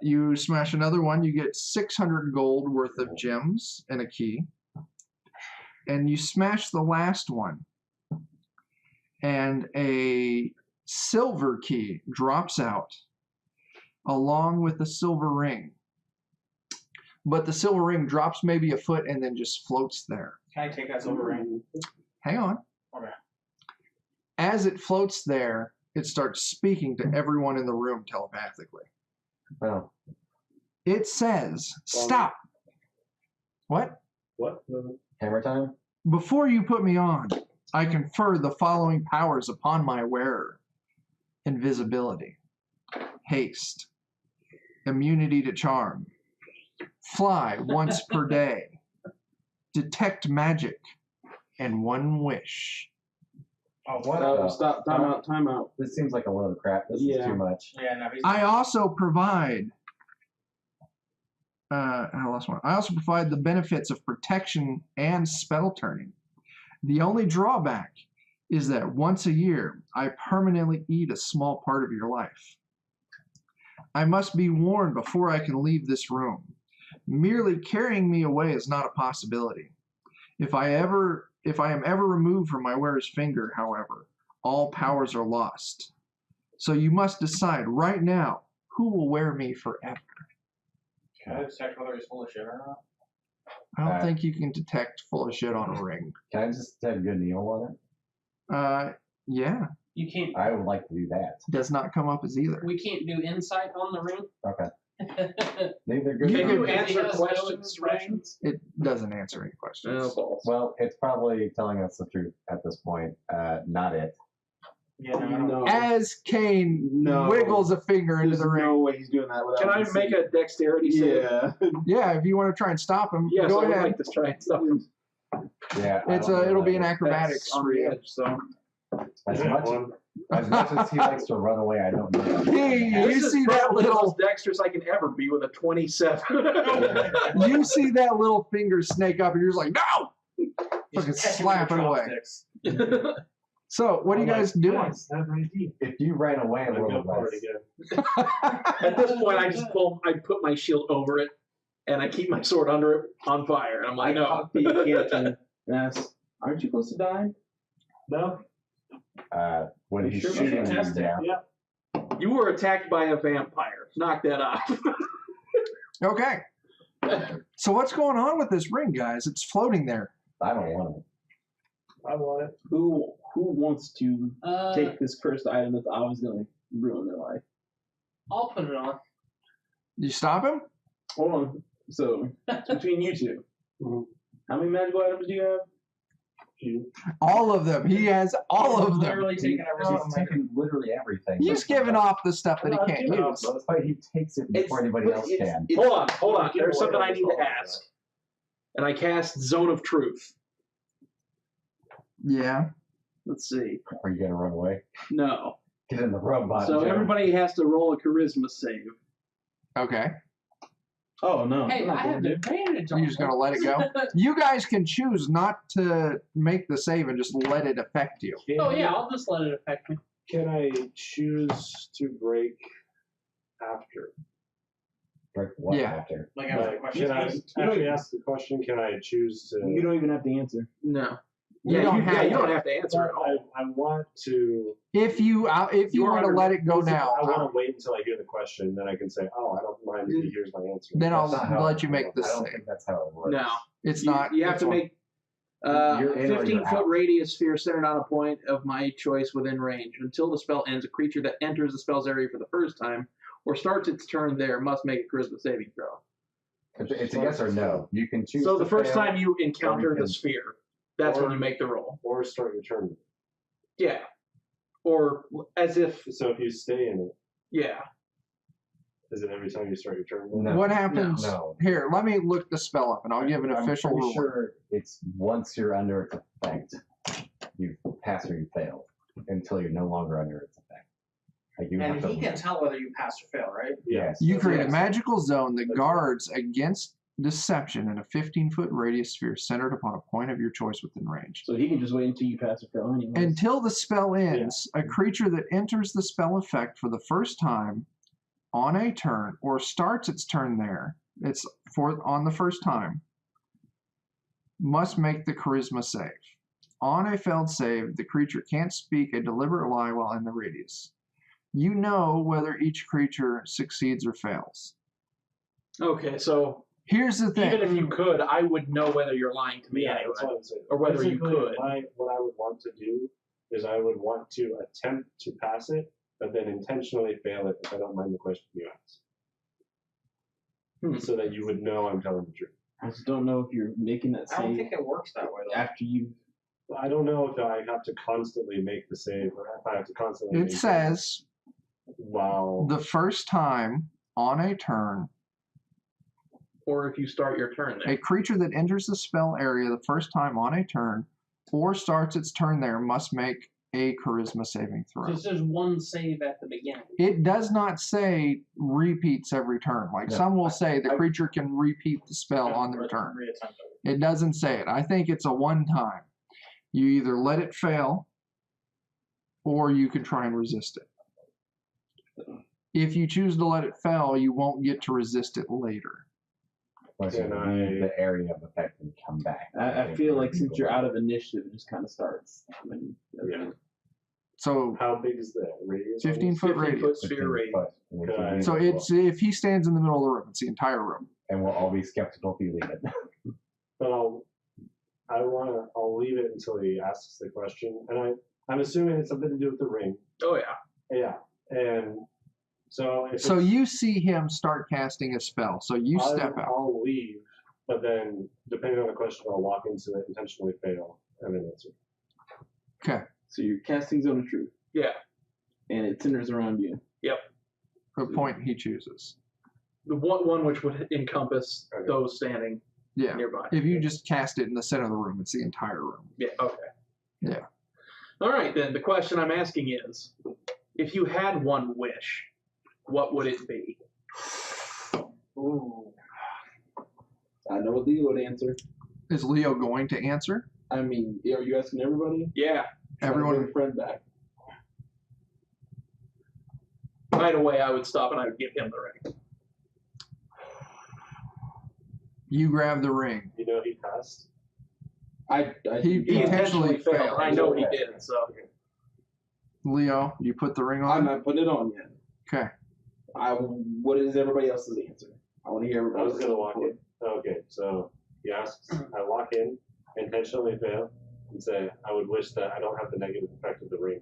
You smash another one. You get 600 gold worth of gems and a key. And you smash the last one. And a silver key drops out along with the silver ring. But the silver ring drops maybe a foot and then just floats there. Can I take that silver ring? Hang on. Okay. As it floats there, it starts speaking to everyone in the room telepathically. Oh. It says, stop. What? What? Hammer time? Before you put me on, I confer the following powers upon my wearer. Invisibility, haste, immunity to charm, fly once per day, detect magic, and one wish. Oh, What? So, stop. Time out. This seems like a load of crap. This is Yeah. too much. Yeah, no, he's I also provide I lost one. I also provide the benefits of protection and spell turning. The only drawback is that once a year, I permanently eat a small part of your life. I must be warned before I can leave this room. Merely carrying me away is not a possibility. If I am ever removed from my wearer's finger, however, all powers are lost. So you must decide right now who will wear me forever. Can I detect whether he's full of shit or not? I don't think you can detect full of shit on a ring. Can I just have good and evil on it? Yeah, You can't. I would like to do that. does not come up as either. We can't do insight on the ring. Okay. Neither good You nor Can you could- bad. answer Yes, questions, no, Ryan? It doesn't answer any questions. No balls. Well, it's probably telling us the truth at this point. Not it. Yeah, no, I don't. No. As Kane No. wiggles a finger into There's the ring. no way he's doing that without. Can I make a dexterity save? Yeah. Yeah, if you want to try and stop him, Yes, go I would ahead. like to try and stop him. Yeah. I It's don't know it'll that be an one. acrobatics That's on for the you. edge, so. As much as he likes to run away, I don't know. Hey, that. you This is see that probably the little- most dexterous I can ever be with a 27. You see that little finger snake up, and you're just like, no! He's Fucking catching slap with it away. chopsticks. So, what are you guys doing? If you ran away a little less, At this point, I put my shield over it, and I keep my sword under it on fire. And I'm like, no. Yes. Aren't you close to dying? No. when You he's sure? shooting you Test it. down, Yeah. You were attacked by a vampire. Knock that off. Okay. So, what's going on with this ring, guys? It's floating there. I don't want him. I want it. Who wants to Uh, take this cursed item that's obviously going to ruin their life? I'll put it on. You stop him? Hold on. So it's between you two. Mhm. How many magical items do you have? All of them. He has all of them. Literally taking everything. He's taking literally everything. He's giving off the stuff that he can't use. That's why he takes it before anybody else can. Hold on. There's something I need to ask. And I cast Zone of Truth. Yeah. Let's see. Are you gonna run away? No. Get in the robot. So Joe. everybody has to roll a charisma save. Okay. Oh no. Hey, I'm not I gonna have do- advantage on You're just going to let it go? You guys can choose not to make the save and just let it affect you. Oh yeah, I'll just let it affect me. Can I choose to break after? Break what Yeah. after? Like, after the Like, question can I is, actually ask the question? Can I choose to? You don't even have to answer. No. You Yeah, don't you, have yeah, you to. don't have to answer at all. I want to. If you You're want to under- let it go now, I want to wait until I hear the question, then I can say, "Oh, I don't mind if he hears my answer." then I'll That's not how let it you make works. the I don't save. think that's how it works. No. It's You- not. You have to make You're in or you're 15-foot out. radius sphere centered on a point of my choice within range. Until the spell ends, a creature that enters the spell's area for the first time or starts its turn there must make a charisma saving throw. It's a yes or no. You can choose. So to the first fail. time you encounter can- the sphere, that's when or- you make the roll. Or start your turn. Yeah. Or as if, So if you stay in it, yeah. is it every time you start your turn? No. What happens? No. Here, let me look the spell up, and I'll give an I'm official pretty rule. sure it's once you're under its effect, you pass or you fail. until you're no longer under its effect. Like you And have to he can tell whether you pass or fail, right? Yes. You create a Yes. magical zone that That's guards against deception in a 15-foot radius sphere centered upon a point of your choice within range. So he can just wait until you pass or fail anyways. Until the spell ends, a creature that enters the spell effect for the first time on a turn or starts its turn there, it's on the first time, must make the charisma save. On a failed save, the creature can't speak a deliberate lie while in the radius. You know whether each creature succeeds or fails. Okay, so Here's the thing. even if you could, I would know whether you're lying to me Yeah, anyway, that's what I'm saying. or whether you Basically, could. what I would want to do is I would want to attempt to pass it, but then intentionally fail it if I don't mind the question you ask. So that you would know I'm telling the truth. I just don't know if you're making that I don't save think it works that way, though. after you. I don't know if I have to constantly make the save or if I have to constantly. It make says Wow. the first time on a turn, Or if you start your turn there. a creature that enters the spell area the first time on a turn or starts its turn there must make a charisma saving throw. Because there's one save at the beginning. It does not say repeats every turn. Like No. some will say the creature can repeat the spell on their turn. Reattempt it. It doesn't say it. I think it's a one time. You either let it fail or you can try and resist it. If you choose to let it fail, you won't get to resist it later. Once you Can leave I- the area of effect and come back. I feel like since you're out of initiative, it just kind of starts. I mean, Yeah. So How big is the radius? on 15 this? foot 15 radius. foot sphere radius. And if Could you I- leave So it, it's if he stands in the middle of the room, it's the entire room. and we'll all be skeptical if you leave it. But I'll leave it until he asks the question, and I'm assuming it's something to do with the ring. Oh yeah. Yeah, and so if So it's- you see him start casting a spell. So you step out. I'll leave, but then depending on the question, I'll walk into it, intentionally fail, and then answer. Okay. so you're casting Zone of Truth, Yeah. and it centers around you. The point he chooses. The one which would encompass Okay. those standing Yeah. nearby. If you just cast it in the center of the room, it's the entire room. Yeah, okay. Yeah. All right, then. The question I'm asking is, if you had one wish, what would it be? Ooh. I know what Leo would answer. Is Leo going to answer? I mean, are you asking everybody? Yeah. Trying to Everyone- bring a friend back. Right away, I would stop and I would give him the ring. You grab the ring. You know he passed. I He He intentionally failed. failed. I know he did, so. Leo, you put the ring I'm on? not putting it on yet. Okay. What is everybody else's answer? I want to hear I everybody. was gonna walk in. Okay, so he asks, I walk in, intentionally fail, and say, I would wish that I don't have the negative effect of the ring.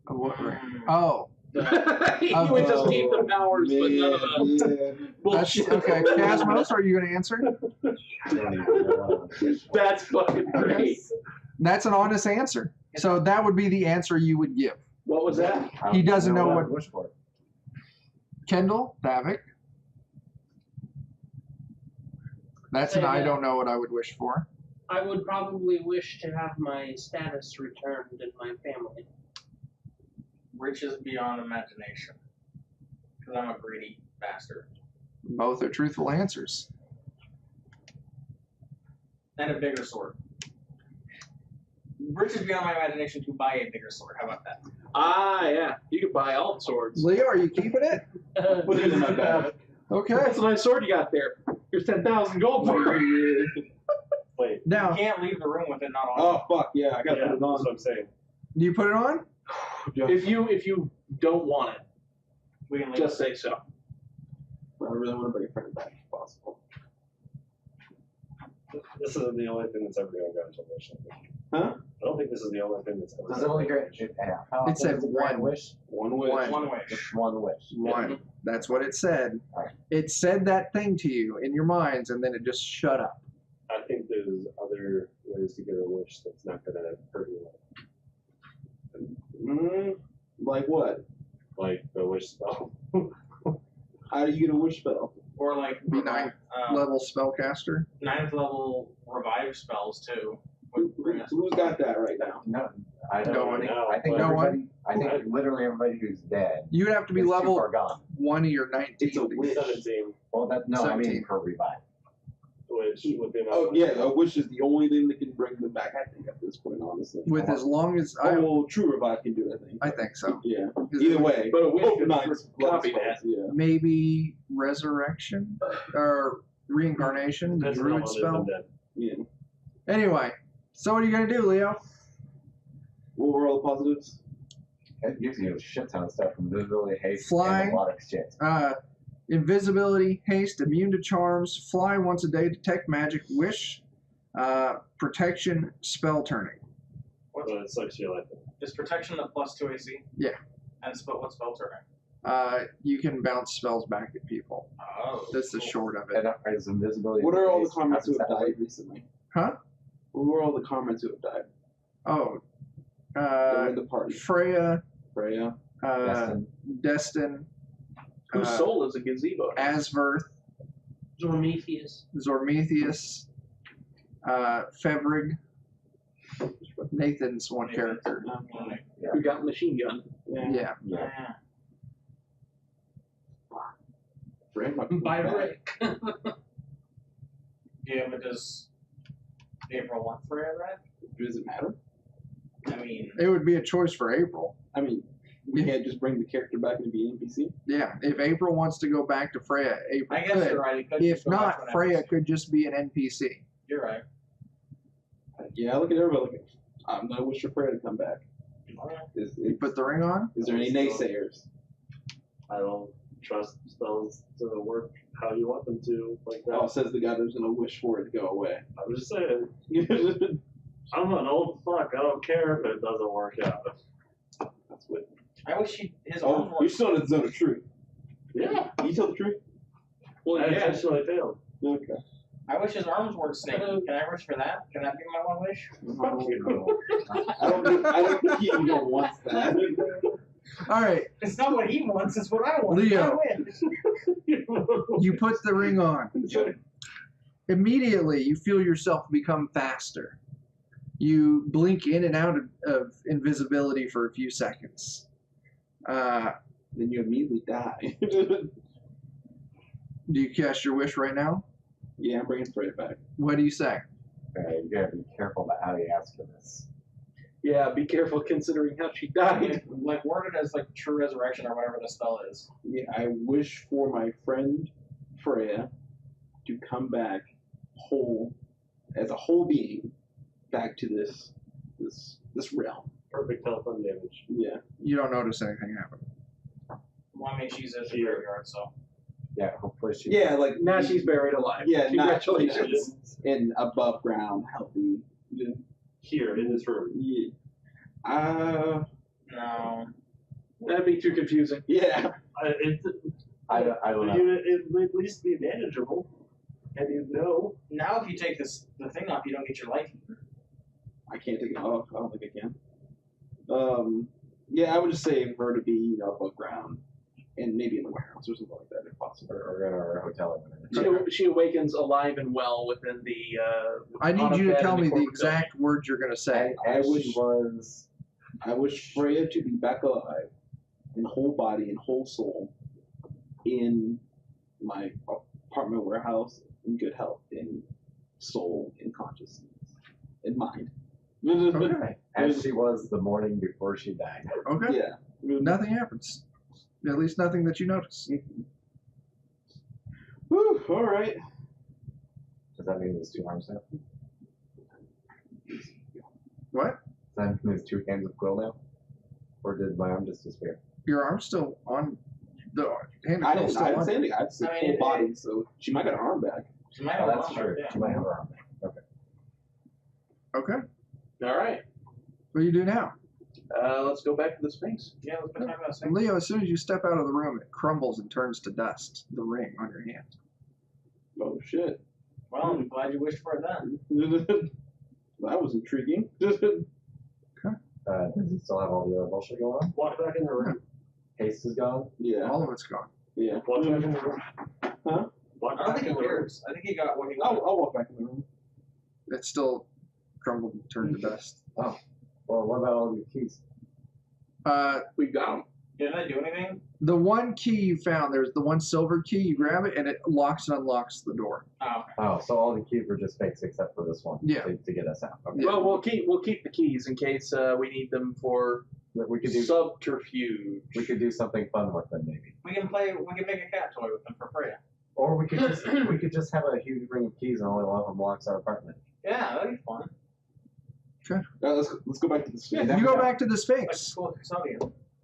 What ring? Oh, He would just keep the powers, but none of the that's bullshit. okay. Casmos, are you going to answer? I don't even know what I would wish for. That's fucking great. That's an honest answer. So that would be the answer you would give. What was that? I don't He even doesn't know I what- would wish for. Kendall, Davik. That's an I don't know what I would wish for. I would probably wish to have my status returned in my family. Riches beyond imagination. Because I'm a greedy bastard. Both are truthful answers. And a bigger sword. Riches beyond my imagination to buy a bigger sword. How about that? Ah, yeah. You could buy all the swords. Leo, are you keeping it? Put it in my bag. Okay. That's a nice sword you got there. Here's 10,000 gold for it. Wait, Now, You can't leave the room with it not on. Oh fuck yeah! I gotta yeah, put it that's on. what I'm saying. do you put it on? If you don't want it, We can leave just say so. I really want to bring a friend back if possible. This isn't the only thing that's ever going to go into wish. Huh? I don't think this is the only thing that's ever. Does it only grant? How It often said does it grant one. wish. One wish. One. one wish. Just one wish. One. That's what it said. Alright. It said that thing to you in your minds, and then it just shut up. I think there's other ways to get a wish that's not going to hurt your life. Like what? Like the wish spell. How do you get a wish spell? Or like Be ninth level spellcaster. 9th level revive spells too. Who bring us. Who's got that right now? No, I don't No know. one. I think No everybody. I think literally everybody who's dead You would have to be is too level far gone. 20 or 19. It's a to get- wish. 17, Well, that no, I mean 17. per revive. which would be my Oh yeah, a wish is the only thing that can bring them back. I think at this point, honestly. With as long as Oh, True Revive can do it. I think so. Yeah. 'Cause Either way, But a wish both could nights, copy blood that. spells, Yeah. Maybe resurrection or reincarnation, the Depends on druid how spell. long they've been dead. Yeah. Anyway, so what are you gonna do, Leo? What were all the positives? It gives you a shit ton of stuff from invisibility, haste, Flying. and a lot of shit. Invisibility, haste, immune to charms, fly once a day, detect magic, wish, protection, spell turning. So it sucks you like that. Is protection a +2 AC? Yeah. And what spell turning? You can bounce spells back at people. Oh. That's the cool. short of it. And is invisibility. What are all the haste, comrades who how have does that died work? recently? Huh? Who are all the comrades who have died? Oh, That were in the party. Freya, Freya. Destin. Destin, Whose soul is a gazebo? Asverth, Zormetheus. Zormetheus, Fevrig. Nathan's one character. Who got machine gun? Yeah. Yeah. Freya. By Rick. Yeah, but does April want Freya red? Does it matter? I mean, It would be a choice for April. I mean, we can't just bring the character back and be an NPC. Yeah, if April wants to go back to Freya, April I guess could. you're right. It could If just go back not, to an Freya NPC. could just be an NPC. You're right. Yeah, look at everybody. Look at, I'm gonna wish for Freya to come back. You put the ring on? Is there any naysayers? I don't trust spells to work how you want them to, like that. Oh, says the guy that's gonna wish for it to go away. I'm just saying. I'm an old fuck. I don't care if it doesn't work out. That's what. I wish his arm Oh, you're worked. still in the zone of truth. Yeah. You tell the truth. Well, I intentionally failed. Okay. I wish his arms worked snake. Can I wish for that? Can that be my one wish? Fuck you. I don't think he even wants that. All right, It's not what he wants, it's what I want. Leo. I win. you put the ring on. Immediately, you feel yourself become faster. You blink in and out of invisibility for a few seconds. Then you immediately die. Do you cast your wish right now? Yeah, I'm bringing Freya back. What do you say? You gotta be careful about how you ask for this. Yeah, be careful considering how she died. Like worded as like true resurrection or whatever the spell is. Yeah, I wish for my friend Freya to come back whole, as a whole being, back to this realm. Perfect health and damage. Yeah. You don't notice anything happen. Well, I mean, she's at the graveyard, so. Yeah, hopefully she. Yeah, like Now she's buried alive. yeah, Congratulations. not in above ground, healthy. Yeah. Here in this room. Yeah. No. That'd be too confusing. Yeah. I don't know. It would at least be manageable. And you know. Now, if you take the thing off, you don't get your life. I can't take it off. I don't think I can. Yeah, I would just say for her to be above ground, and maybe in the warehouse or something like that, if possible. Or in our hotel. Or She awakens alive and well within the. I on need a you to bed tell in me the corporate exact words you're going to say. I wish she was. I wish Freya to be back alive, in whole body and whole soul, in my apartment warehouse, in good health, in soul, in consciousness, in mind. Okay. As she was the morning before she died. Okay. Yeah. Nothing happens. At least nothing that you notice. Whew, all right. Does that mean there's two arms now? What? Does that mean there's two hands of quill now? Or did my arm just disappear? Your arm's still on. The hand I of didn't still say on. anything. I just said I whole mean, body, so she might got her arm back. She might Oh, have that's one more, true. yeah. She might have her arm back. Okay. Okay. All right. What do you do now? Let's go back to the space. Yeah, let's go talk about sex. Leo, as soon as you step out of the room, it crumbles and turns to dust. The ring on your hand. Oh shit. Well, I'm glad you wished for it then. That was intriguing. Does he still have all the other bullshit going on? Walk back in the room. Haste is gone. Yeah. All of it's gone. Yeah. Walk back in the room. Huh? Walk I don't back think in it the room. cares. I think he got what he I'll wanted. walk back in the room. It's still crumbled and turned to dust. Oh, well, what about all your keys? We got them. Didn't I do anything? The one key you found, there's the one silver key. You grab it, and it locks and unlocks the door. Oh, okay. Oh, so all the keys were just fakes except for this one. Yeah. To get us out. Okay. Yeah. Well, we'll keep the keys in case we need them for We could do subterfuge. we could do something fun with them maybe. We can make a cat toy with them for free. Or we could just have a huge ring of keys and only one of them locks our apartment. Yeah, that'd be fun. Let's go back to the Sphinx. You go back to the Like Sphinx. school custodian.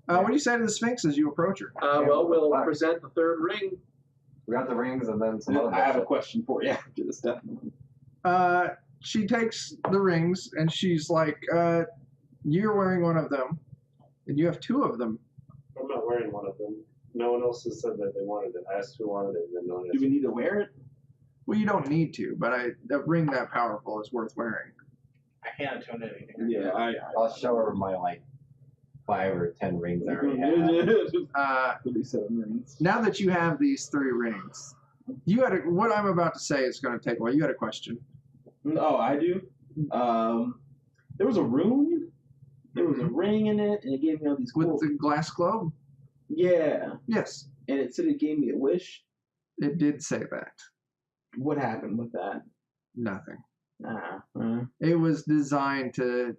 What do you say to the Sphinx as you approach her? Well, we'll Black. present the third ring. We got the rings and then some other I have a bullshit. question for you after this, definitely. She takes the rings and she's like, you're wearing one of them, and you have two of them. I'm not wearing one of them. No one else has said that they wanted it. I asked who wanted it, and then no one Do we asked. need to wear it? Well, you don't need to, but a ring that powerful is worth wearing. I can't attune to anything. Yeah, I'll show her my 5 or 10 rings I already have. 37 rings. Now that you have these 3 rings, you had what I'm about to say is going to take a while. You had a question. Oh, I do. There was a rune. There was a ring in it, and it gave me all these With cool. the glass globe? Yeah, Yes, and it said it gave me a wish. it did say that. What happened with that? Nothing. Nah. It was designed to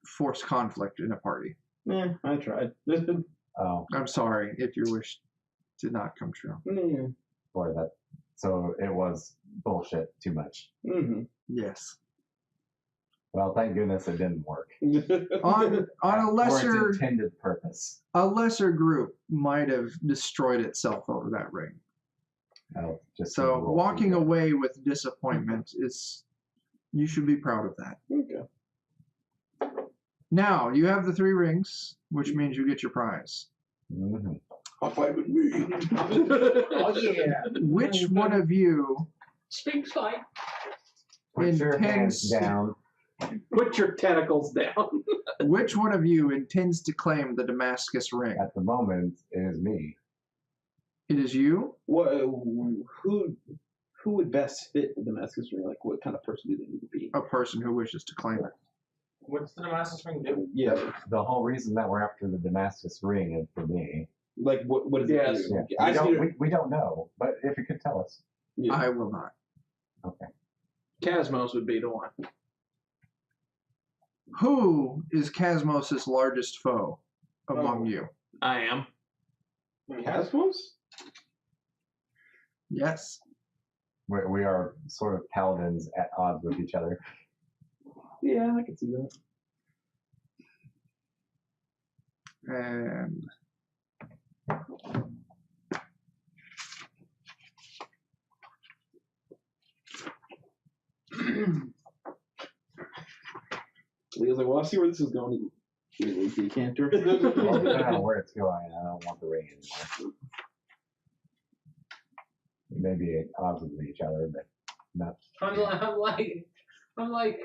force conflict in a party. I tried. Oh, I'm sorry if your wish did not come true. boy, that. So it was bullshit too much. Mm-hmm. Yes. Well, thank goodness it didn't work. On a For lesser its intended purpose. group might have destroyed itself over that ring. Oh, just So walking away with disappointment is, you should be proud of that. Okay. Now you have the 3 rings, which means you get your prize. Mm-hmm. I'll fight with me. Oh yeah. Which one of you Sphinx fight. Put your hands intends down. Put your tentacles down. which one of you intends to claim the Damascus ring? At the moment, it is me. It is you? Who would best fit the Damascus ring? Like, what kind of person do they need to be? A person who wishes to claim it. What's the Damascus ring do? Yeah. The whole reason that we're after the Damascus ring is for me. Like, what does Yes. it do? Yeah. I just need We don't know, but if you could tell us. yeah. I will not. Okay. Casmos would be the one. Who is Casmos' largest foe among you? I am. Cosmos? Yes. We are sort of paladins at odds with each other. Yeah, I can see that. And Leo's like, well, I see where this is going. Here's a decanter. Well, depending on where it's going, I don't want the ring anymore. We may be at odds with each other, but not. I'm like.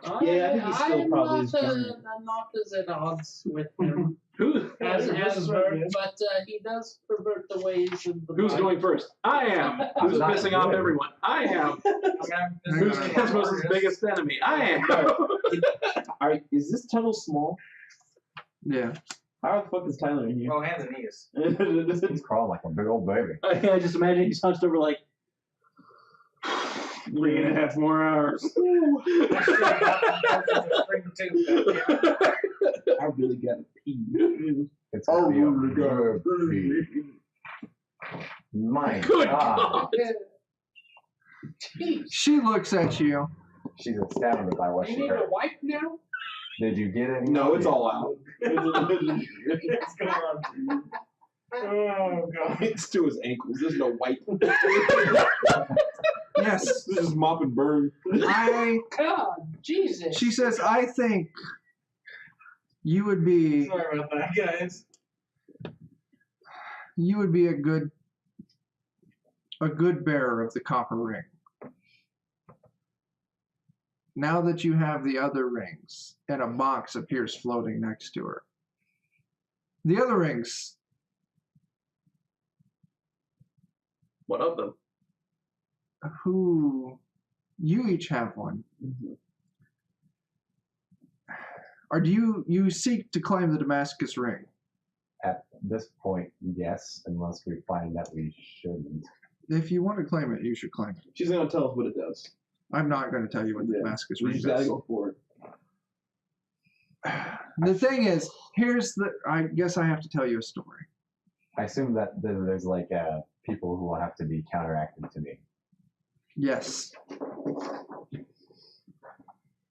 Yeah, I think he's still I'm probably not, his giant. I'm not as at odds with him Who? as Bert, right, but he does pervert the ways of the Who's mind. going first? I am. Who's not pissing off good. everyone? I am. Who's Hang on. Casmos' biggest enemy? I am. Is this tunnel small? yeah. How the fuck is Tyler in here? Oh, hands and knees. He's crawling like a big old baby. I just imagine he's hunched over like 3.5 more hours. I really gotta pee. It's gonna be a good God. feed. My Good God. Jeez. She looks at you. She's astounded by what You she need a heard. wipe now? Did you get any? No, it's all out. What's going on? Oh god. It's to his ankles. There's no wipe. Yes. This is mop and burn. God, Jesus. She says, I think you would be Sorry about that, guys. a good bearer of the copper ring. Now that you have the other rings, and a box appears floating next to her. The other rings, One of them. who you each have one. Or do you seek to claim the Damascus ring? At this point, yes, unless we find that we shouldn't. If you want to claim it, you should claim it. She's gonna tell us what it does. I'm not going to tell you what the Yeah. Damascus We ring just gotta does. go for it. The thing is, I guess I have to tell you a story. I assume that there's like people who will have to be counteracted to me. Yes.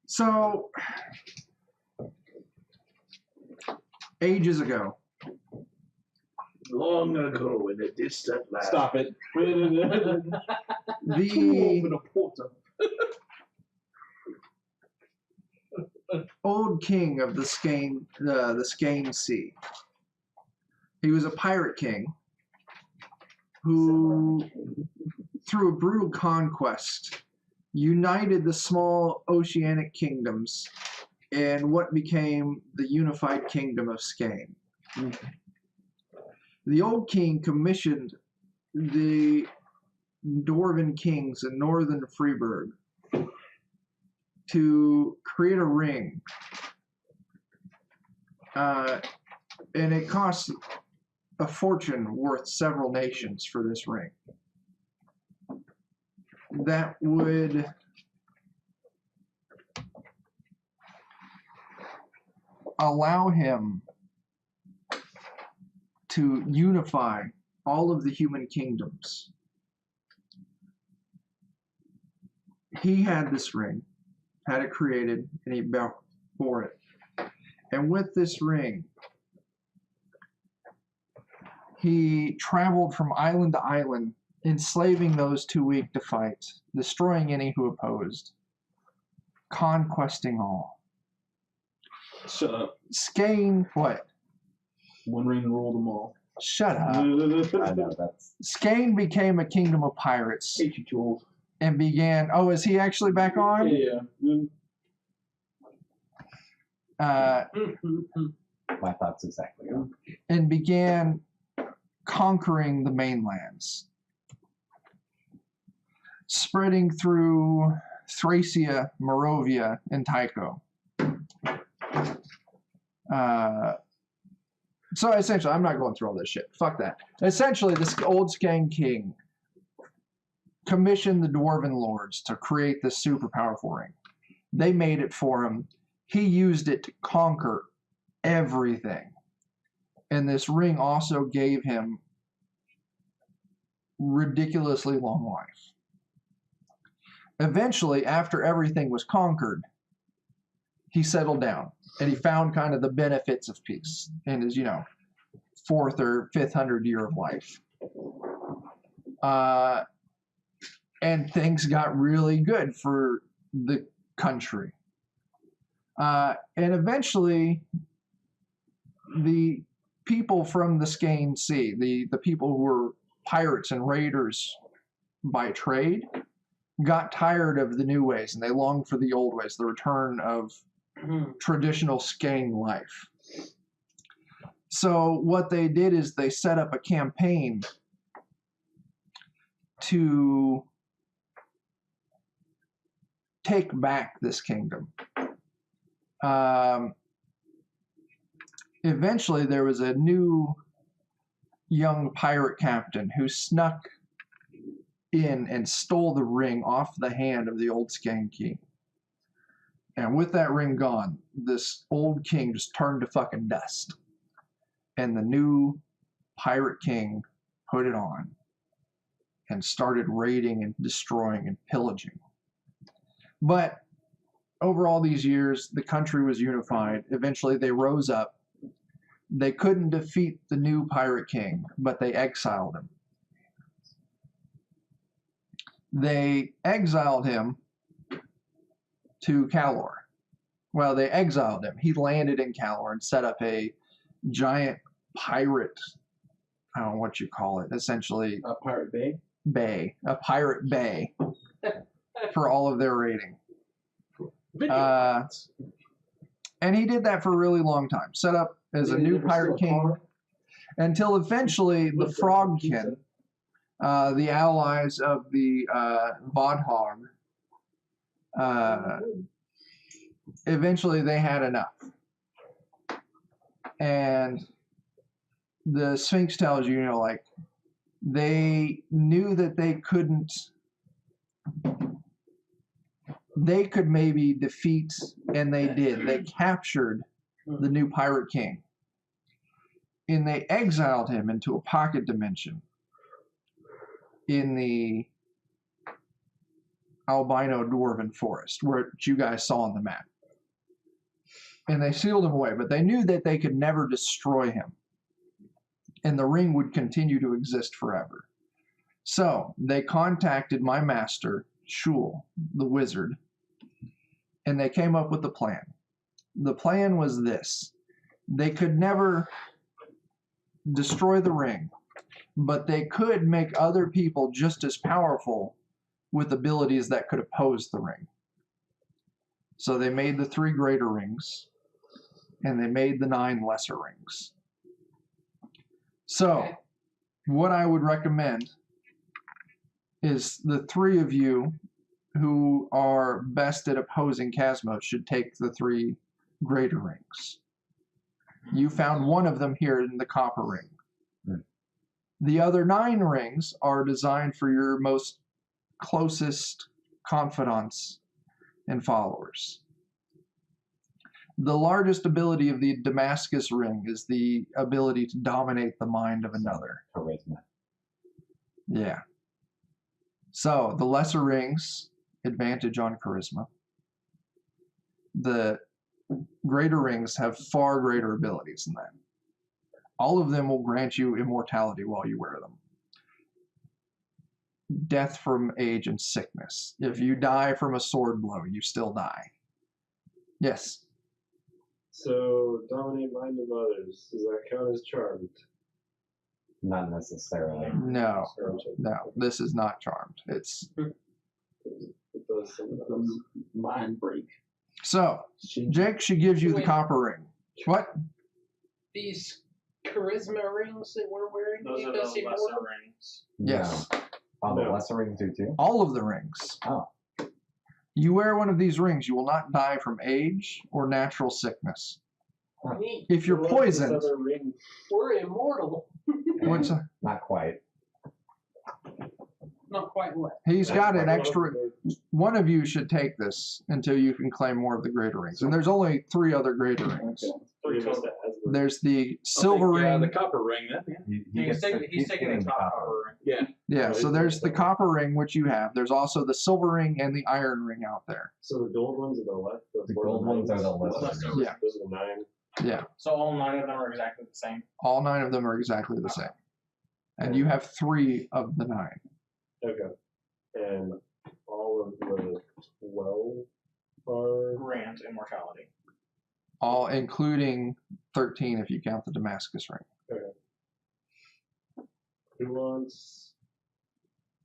So, ages ago, Long ago in a distant land. Stop it. the Open a portal. old king of the Skane Sea. He was a pirate king who, through a brutal conquest, united the small oceanic kingdoms in what became the unified kingdom of Skane. The old king commissioned the Dwarven kings in northern Freeburg to create a ring. And it cost a fortune worth several nations for this ring. That would allow him to unify all of the human kingdoms. He had this ring, had it created, and he bore it. And with this ring, he traveled from island to island, enslaving those too weak to fight, destroying any who opposed, conquesting all. Shut up. Skane, what? One ring ruled them all. Shut up. I know that's. Skane became a kingdom of pirates Hate you, Jules. and began. Oh, is he actually back on? Yeah. My thoughts exactly. And began conquering the mainlands, spreading through Thracia, Moravia, and Tycho. So essentially, I'm not going through all this shit. Fuck that. Essentially, this old Skane king commissioned the Dwarven lords to create this super powerful ring. They made it for him. He used it to conquer everything. And this ring also gave him ridiculously long life. Eventually, after everything was conquered, he settled down and he found kind of the benefits of peace in his, 4th or 500 year of life. And things got really good for the country. And eventually, the people from the Skane Sea, the people who were pirates and raiders by trade, got tired of the new ways and they longed for the old ways, the return of traditional Skane life. So what they did is they set up a campaign to take back this kingdom. Eventually, there was a new young pirate captain who snuck in and stole the ring off the hand of the old Skane king. And with that ring gone, this old king just turned to fucking dust. And the new pirate king put it on and started raiding and destroying and pillaging. But over all these years, the country was unified. Eventually, they rose up. They couldn't defeat the new pirate king, but they exiled him. They exiled him to Calor. Well, they exiled him. He landed in Calor and set up a giant pirate, I don't know what you call it, essentially. A pirate bay? Bay. A pirate bay for all of their raiding. And he did that for a really long time. Set up as a new pirate king until eventually the Frogkin, the allies of the Vodhog, eventually they had enough. And the Sphinx tells you, like, they knew that they could maybe defeat, and they did. They captured the new Pirate King. And they exiled him into a pocket dimension in the albino dwarven forest, which you guys saw on the map. And they sealed him away, but they knew that they could never destroy him. And the ring would continue to exist forever. So they contacted my master, Shul, the wizard, and they came up with a plan. The plan was this. They could never destroy the ring, but they could make other people just as powerful with abilities that could oppose the ring. So they made the 3 greater rings, and they made the 9 lesser rings. So what I would recommend is the 3 of you who are best at opposing Chasmos should take the 3 greater rings. You found one of them here in the copper ring. The other 9 rings are designed for your most closest confidants and followers. The largest ability of the Damascus ring is the ability to dominate the mind of another. Charisma. Yeah. So the lesser rings, advantage on charisma. The greater rings have far greater abilities than that. All of them will grant you immortality while you wear them. Death from age and sickness. If you die from a sword blow, you still die. Yes. So, dominate mind of others, does that count as charmed? Not necessarily. No. No, this is not charmed. It's... It does something else. Mind break. So, Jake, she gives you the copper ring. What? These charisma rings that we're wearing, Those are make us the lesser immortal? rings. Yes. Oh, the No. lesser rings do too? All of the rings. Oh. You wear one of these rings, you will not die from age or natural sickness. Neat. If you're What about this poisoned, other ring? We're immortal. what's Not quite. Not quite what. he's got an One of extra. the- One of you should take this until you can claim more of the greater rings. And there's only 3 other greater rings. Give us the Asgard. There's the silver ring. The copper ring, then. Yeah. He's taking the copper ring. Yeah, so there's the copper ring, which you have. There's also the silver ring and the iron ring out there. So the gold ones are the left. The gold ones are the lesser Lesser. rings. Yeah. Those are the 9. Yeah, So all 9 of them are exactly the same. all 9 of them are exactly the same. And you have 3 of the 9. Okay. And all of the 12 are. Grant immortality. All including 13 if you count the Damascus ring. Who wants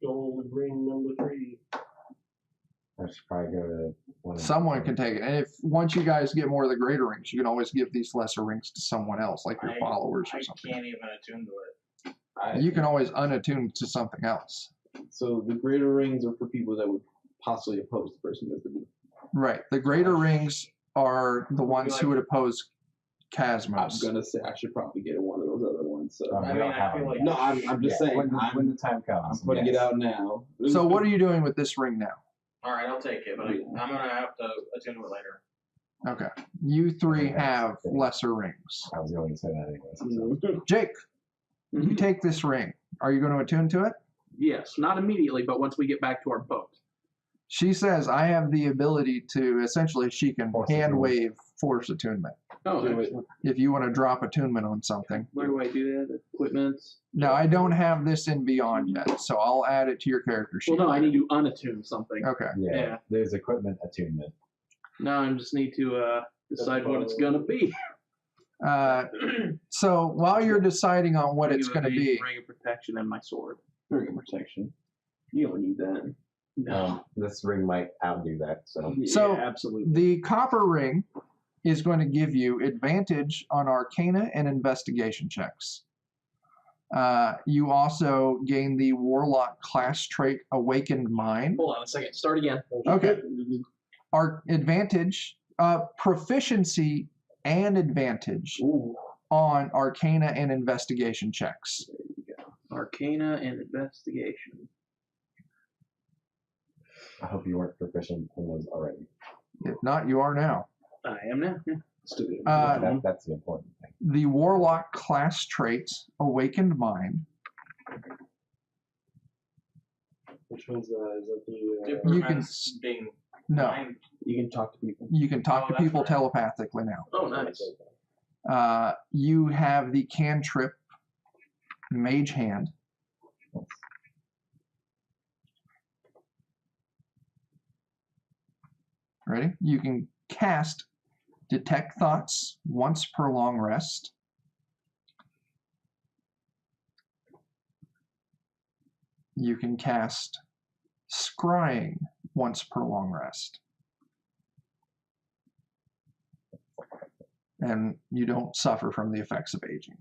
gold ring number 3? I should probably go to one of the- Someone can take it. And if once you guys get more of the greater rings, you can always give these lesser rings to someone else, like your followers or I something. can't even attune to it. You can always unattune to something else. So the greater rings are for people that would possibly oppose the person that's the Right. The greater rings are the ones who would oppose I'm Chasmos. gonna say I should probably get one of those other ones. So We I don't mean, I have feel them like- yet. no, I'm just saying. When I'm the time comes. putting it yes. out now. So what are you doing with this ring now? Alright, I'll take it, but I'm gonna have to attune to it later. Okay. You 3 have lesser rings. I was going to say that anyways. Mhm. Jake, you Mhm. take this ring. Are you going to attune to it? Yes, not immediately, but once we get back to our boat. She says, I have the ability to, essentially, she can Force hand attunement. wave force attunement. Oh, Do it. excellent. If you want to drop attunement on something. Where do I do that? Equipment. Now, I don't have this in Beyond yet, so I'll add it to your character sheet. Well, no, I need to unattune something. Okay. Yeah. Yeah. There's equipment attunement. Now I just need to decide what it's gonna be. So while you're deciding on what it's going to be, Ring of protection and my sword. Ring of protection. You don't need that. No. This ring might outdo that. So So, yeah, absolutely. the copper ring is going to give you advantage on Arcana and investigation checks. You also gain the Warlock class trait Awakened Mind. Hold on a second. Start again. Okay. Our advantage, proficiency and advantage Ooh. on Arcana and Investigation checks. Arcana and Investigation. I hope you weren't proficient in those already. If not, you are now. I am now. Yeah. Let's do it. That's the important thing. The Warlock class trait, Awakened Mind. Which one's that? Is that the Different You can as being No, blind. You can talk to people. you can talk to that's people right. telepathically now. Oh, nice. You have the cantrip Mage Hand. Ready? You can cast Detect Thoughts once per long rest. You can cast Scrying once per long rest. And you don't suffer from the effects of aging.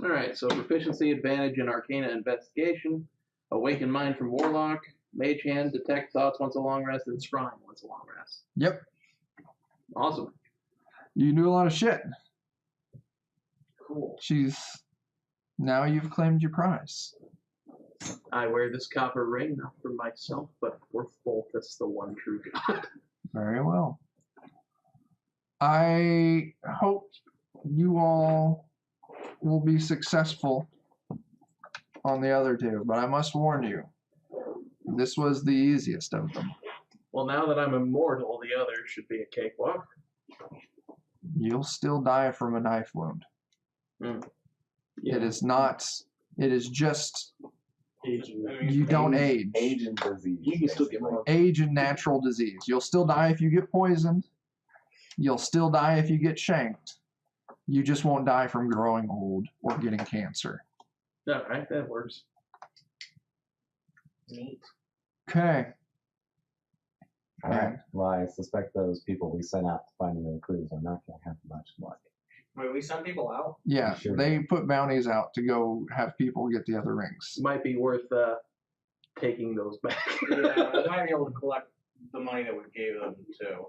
All right, so proficiency advantage in Arcana Investigation, Awaken Mind from Warlock, Mage Hand, Detect Thoughts once a long rest, and Scrying once a long rest. Yep. Awesome. You do a lot of shit. Cool. Now you've claimed your prize. I wear this copper ring not for myself, but for Fulthus, the one true God. Very well. I hope you all will be successful on the other two, but I must warn you, this was the easiest of them. Well, now that I'm immortal, the other should be a cakewalk. You'll still die from a knife wound. Yeah. It is not, it is just, Asian? you don't age. Age and disease. You can still get more. Age and natural disease. You'll still die if you get poisoned. You'll still die if you get shanked. You just won't die from growing old or getting cancer. All right, that works. Neat. Okay. All right. Well, I suspect those people we sent out to find the crews are not going to have much luck. Wait, we send people out? Yeah, Sure. they put bounties out to go have people get the other rings. Might be worth taking those back. Yeah, we might be able to collect the money that we gave them too.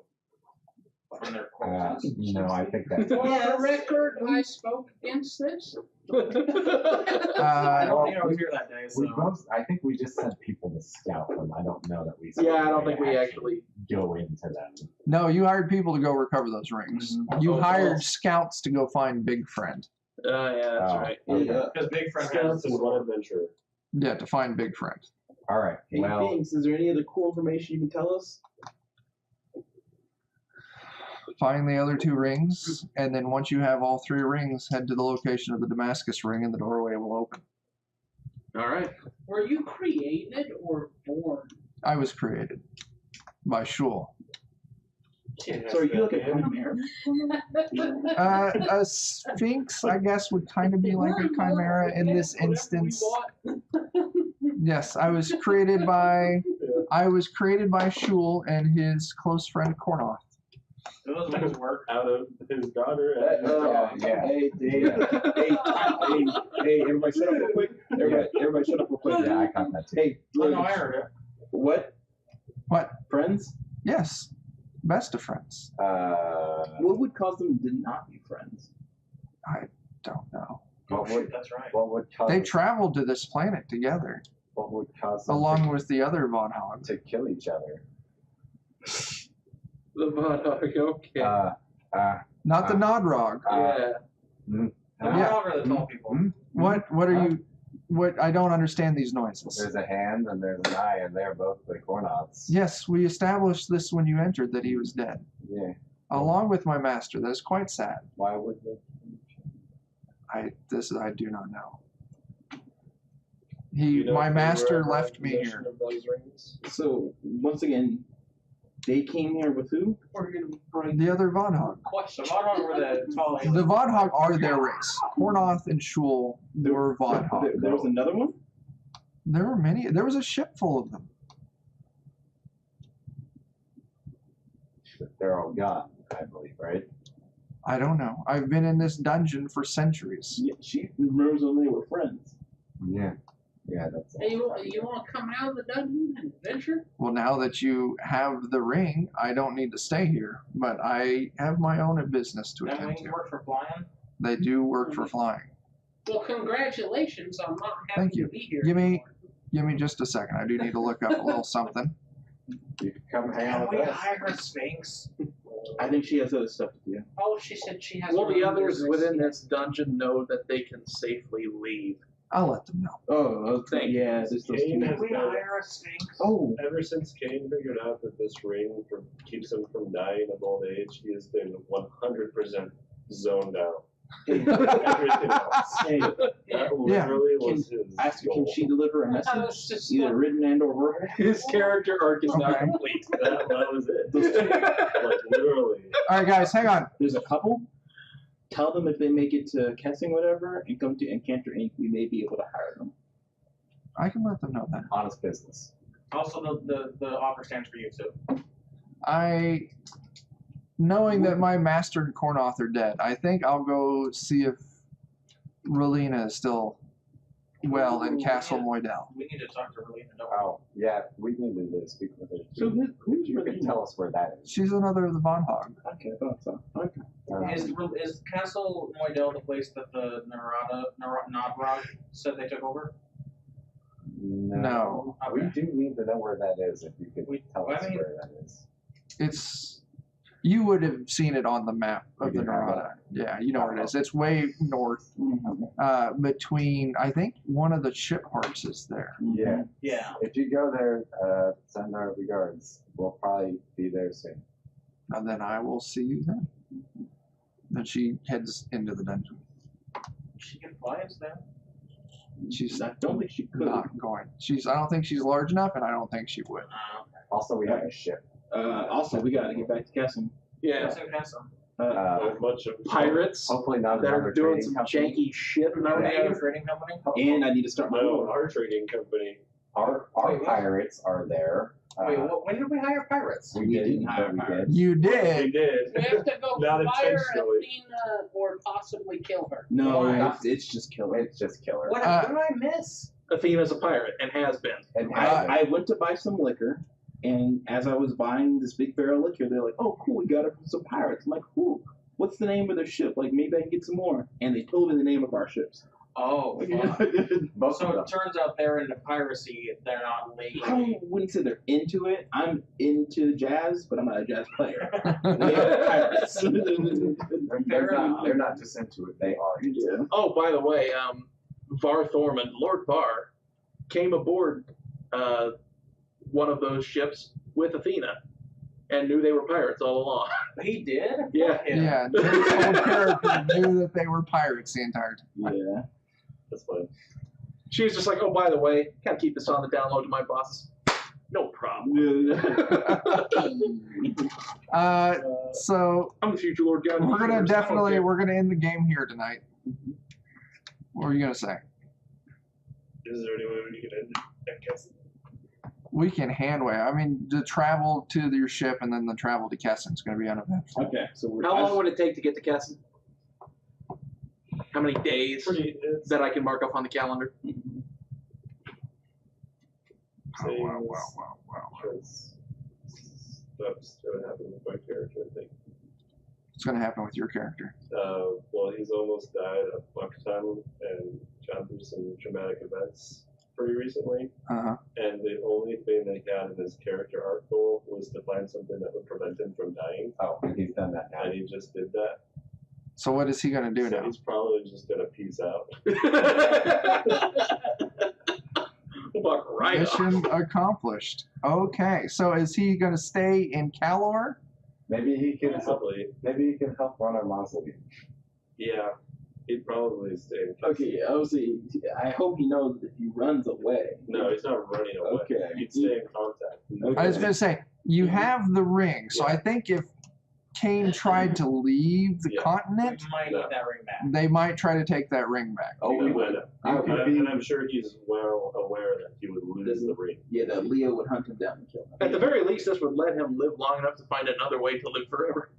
From their corpses. No, I think that's. For the record, I spoke against this. I don't think I was here that day, We so. both, I think we just sent people to scout them. I don't know that we. Yeah, I don't think we actually. go into them. No, you hired people to go recover those rings. You Oh, hired well. scouts to go find Big Friend. Yeah, that's Oh. right. Yeah. Because Big Friend has Scouts the and one sword. adventurer. Yeah, to find Big Friend. All right. Hey, Well, Binks, is there any other cool information you can tell us? Find the other two rings, and then once you have all three rings, head to the location of the Damascus ring, and the doorway will open. All right. Were you created or born? I was created by Shul. So are you like a chimera? A sphinx, I guess, would kind of be like a chimera in this instance. Yes, I was created by Shul and his close friend Kornoth. Those things work. Out of his daughter. yeah. Hey, everybody shut up real quick. Everybody shut up real quick. Yeah, I caught that too. Hey, Oh, no, I heard it. what? What? Friends? Yes, best of friends. What would cause them to not be friends? Don't know. What would That's right. what would cause They traveled to this planet together, what would cause them along with the other Vodhog. to kill each other? The Vodhog, okay. Not the Nodrog. Yeah. The Yeah. Vodhog are the tall people. What are you? What? I don't understand these noises. There's a hand and there's an eye, and they're both the Cornots. Yes, we established this when you entered that he was dead, Yeah. along with my master. That is quite sad. Why would they? I do not know. You know My if they master were left in me possession here. of those rings? So, once again, they came here with who? We're gonna be bright. The other Vodhog. The Question. Vodhog were the tall The aliens. Vodhog are their race. Kornoth and Shul were There Vodhog. was another one? There were many. There was a ship full of them. They're all gone, I believe, right? I don't know. I've been in this dungeon for centuries. Yeah, she remembers when they were friends. Yeah. Yeah, that's Hey, you want to come out of the dungeon and adventure? Well, now that you have the ring, I don't need to stay here, but I have my own business to That attend wings to. work for flying? They do work for flying. Well, congratulations on not having Thank you. to be here. Give me- anymore. Give me just a second. I do need to look up a little something. You can come hang Can out we with us. hire a Sphinx? I think she has other stuff to do. Oh, she said she has. Will her the own others business. within this dungeon know that they can safely leave? I'll let them know. Oh, Thank you. yeah, there's those Kane two. Can we hire a Sphinx? Oh, Ever since Kane figured out that this ring keeps him from dying of old age, he has been 100% zoned out. Everything else. hey, That literally was his ask her, goal. can she deliver a I thought it message, was just either written and or verbal? His character arc is now Okay. complete. That was it. Like literally. All right, guys, hang on. There's a couple. Tell them if they make it to Kessing, whatever, and come to Encounter Inc., we may be able to hire them. I can let them know that. Honest business. Also, the offer stands for you too. Knowing that my master and Kornoth are dead, I think I'll go see if Relina is still well in Castle Moidel. We need to talk to Relina. Oh, yeah, we need to speak with her. So who's You can really tell us where that is. She's another of the Von Hog. Okay, I thought so. Okay. Is Castle Moidel the place that the Nodrog said they took over? No. We do need to know where that is, if you could tell us I mean- where that is. You would have seen it on the map of We the do have Narada. Yeah, you know where it is. It's way north, between, I think one of the ship parks is there. Yeah. Yeah. If you go there, send our regards. We'll probably be there soon. And then I will see you then. Then she heads into the dungeon. She can fly us there. She's I don't think she could. not going. I don't think she's large enough, and I don't think she would. Also, we have a ship. Also, we gotta get back to Kessing. Yeah. That's in Castle. A bunch of Pirates Hopefully not that are another doing trading some company. janky shit. Are they a trading company? And I need to start my No, own. our trading company. Our Wait, what? pirates are there. Wait, when did we hire pirates? We didn't hire pirates. You We did. did. We have to go Not fire intentionally. Athena or possibly kill her. No, Why? it's just killer. It's just killer. What did I miss? Athena's a pirate and has been. And I went to buy some liquor, and as I was buying this big barrel of liquor, they're like, "Oh, cool, we got it from some pirates." I'm like, "Cool, what's the name of their ship? Like, maybe I can get some more." And they told me the name of our ships. Oh, most so of them. it turns out they're into piracy. They're not I legally. wouldn't say they're into it. I'm into jazz, but I'm not a jazz player. They are pirates. They're not just into it. They are. Yeah. Oh, by the way, Var Thorman, Lord Var, came aboard one of those ships with Athena and knew they were pirates all along. He did? Yeah. Yeah, Jake's old character knew that they were pirates the entire time. Yeah. That's fine. She was just like, oh, by the way, gotta keep this on the download to my bosses. No problem. So I'm the future Lord God. of we're the gonna universe. I don't care. we're gonna end the game here tonight. What were you gonna say? Is there any way we can end it? I guess. We can handway. I mean, the travel to your ship and then the travel to Kessen's going to be uneventful. Okay, so we're. How long would it take to get to Kessin? How many days It's that I can mark off on the calendar? Wow. because stuff's going to happen with my character, I think. It's going to happen with your character. Well, he's almost died a fuck ton and gone through some traumatic events pretty recently. Uh-huh. And the only thing they had in his character arc goal was to find something that would prevent him from dying. Oh, and he's done that now. And he just did that. So what is he going to do So now? he's probably just going to peace out. Walk right off. Mission accomplished. Okay, so is he going to stay in Calor? Maybe he can help. Possibly. Maybe he can help run our mausoleum. Yeah. He'd probably stay. Okay, obviously, I hope he knows that if he runs away. No, he's not running away. Okay. He'd stay in contact. Okay. I was going to say, you have the ring, so I think if Cain tried to leave the Yeah. continent, We might need that ring back. they might try to take that ring back. Oh, we would. And I'm sure he's well aware that he would lose the ring. Yeah, that Leo would hunt him down and kill him. At the very least, this would let him live long enough to find another way to live forever.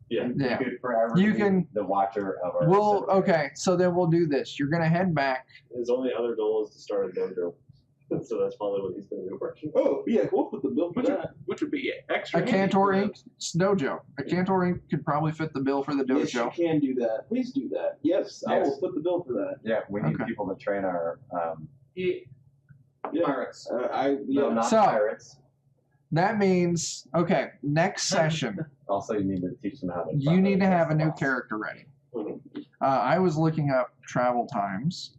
Yeah. Yeah. He could forever You be can- the watcher of our. Well, cemetery. okay, so then we'll do this. You're going to head back. His only other goal is to start a dojo. So that's probably what he's going to be working. Oh, yeah, we'll put the bill for that. Which would be extra. A Cantor Inc. dojo. A Cantor Inc. could probably fit the bill for the Yes, you dojo. can do that. Please do that. Yes, I will put the bill for that. Yeah, we need Okay. people to train our. Yeah. Pirates. No, not So- pirates. That means, okay, next session, Also, you need to teach them how to. you need to have a new boss. character ready. Mhm. I was looking up travel times.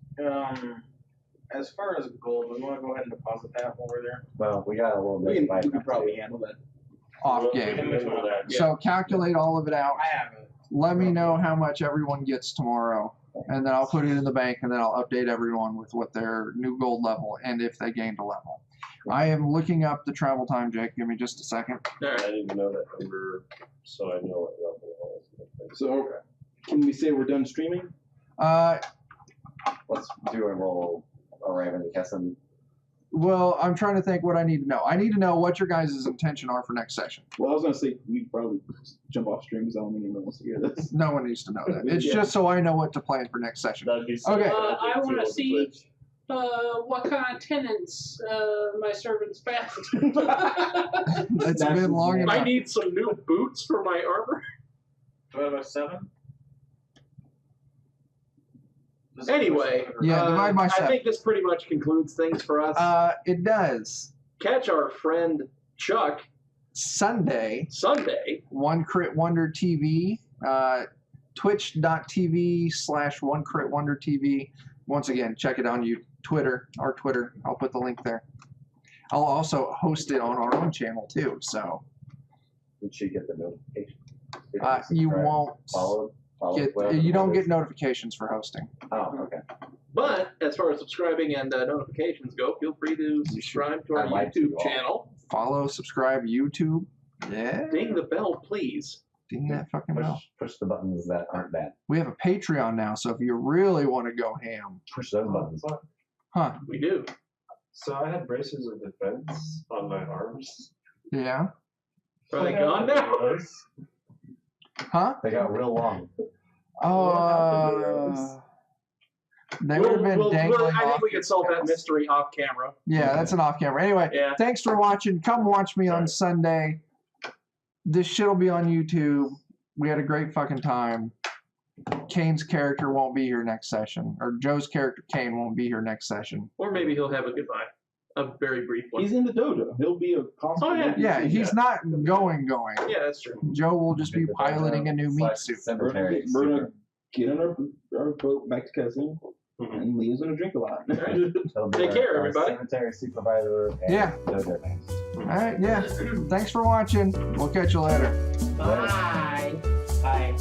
As far as gold, we want to go ahead and deposit that while we're there. Well, we got a little We bit. can, of we can probably handle that. Off Well, game. we can handle that. So calculate all of it out. I have it. Let me know how much everyone gets tomorrow, and then I'll put it in the bank, and then I'll update everyone with what their new gold level and if they gained a level. I am looking up the travel time, Jake. Give me just a second. I need to know that number so I know what level it was. So, can we say we're done streaming? Let's do a roll around and guess them. Well, I'm trying to think what I need to know. I need to know what your guys' intention are for next session. Well, I was going to say we probably jump off stream because I don't think anyone wants to hear this. No one needs to know that. It's Yeah. just so I know what to plan for next session. That'd be Okay. I want to to see what kind of tenants my servants found. It's been long I enough. need some new boots for my armor. Do I have a 7? Anyway, Yeah, divide by I 7. think this pretty much concludes things for us. It does. Catch our friend Chuck Sunday, Sunday. OneCritWonder TV, twitch.tv/OneCritWonder TV. Once again, check it on our Twitter. I'll put the link there. I'll also host it on our own channel too, so Did she get the notification? you Subscribe. won't Follow get whatever you the don't word get is. notifications for hosting. Oh, okay. But as far as subscribing and notifications go, feel free to subscribe to our I'd like to YouTube all. channel. Follow, subscribe, YouTube. Yeah, Ding the bell, please. ding that fucking bell. Push the buttons that aren't bad. We have a Patreon now, so if you really want to go ham, Push those buttons. huh? We do. So I had braces of defense on my arms. Yeah, Are they gone now? huh? They got real long. They would have been dangling I off. think we can solve that mystery off camera. Yeah, that's an off camera. Anyway, Yeah. thanks for watching. Come watch me on Right. Sunday. This shit'll be on YouTube. We had a great fucking time. Kane's character won't be here next session, or Joe's character Kane won't be here next session. Or maybe he'll have a goodbye. A very brief one. He's in the dojo. He'll be a constant. Oh, yeah. Yeah, he's not going. Yeah, that's true. Joe will just be piloting a new meat suit. Cemetery. We're gonna get on our boat back to Cousin and Leo's gonna drink a lot. Take care, everybody. Cemetery supervisor. And Yeah. dojo master. All right, yeah. Thanks for watching. We'll catch you later. Bye. Bye.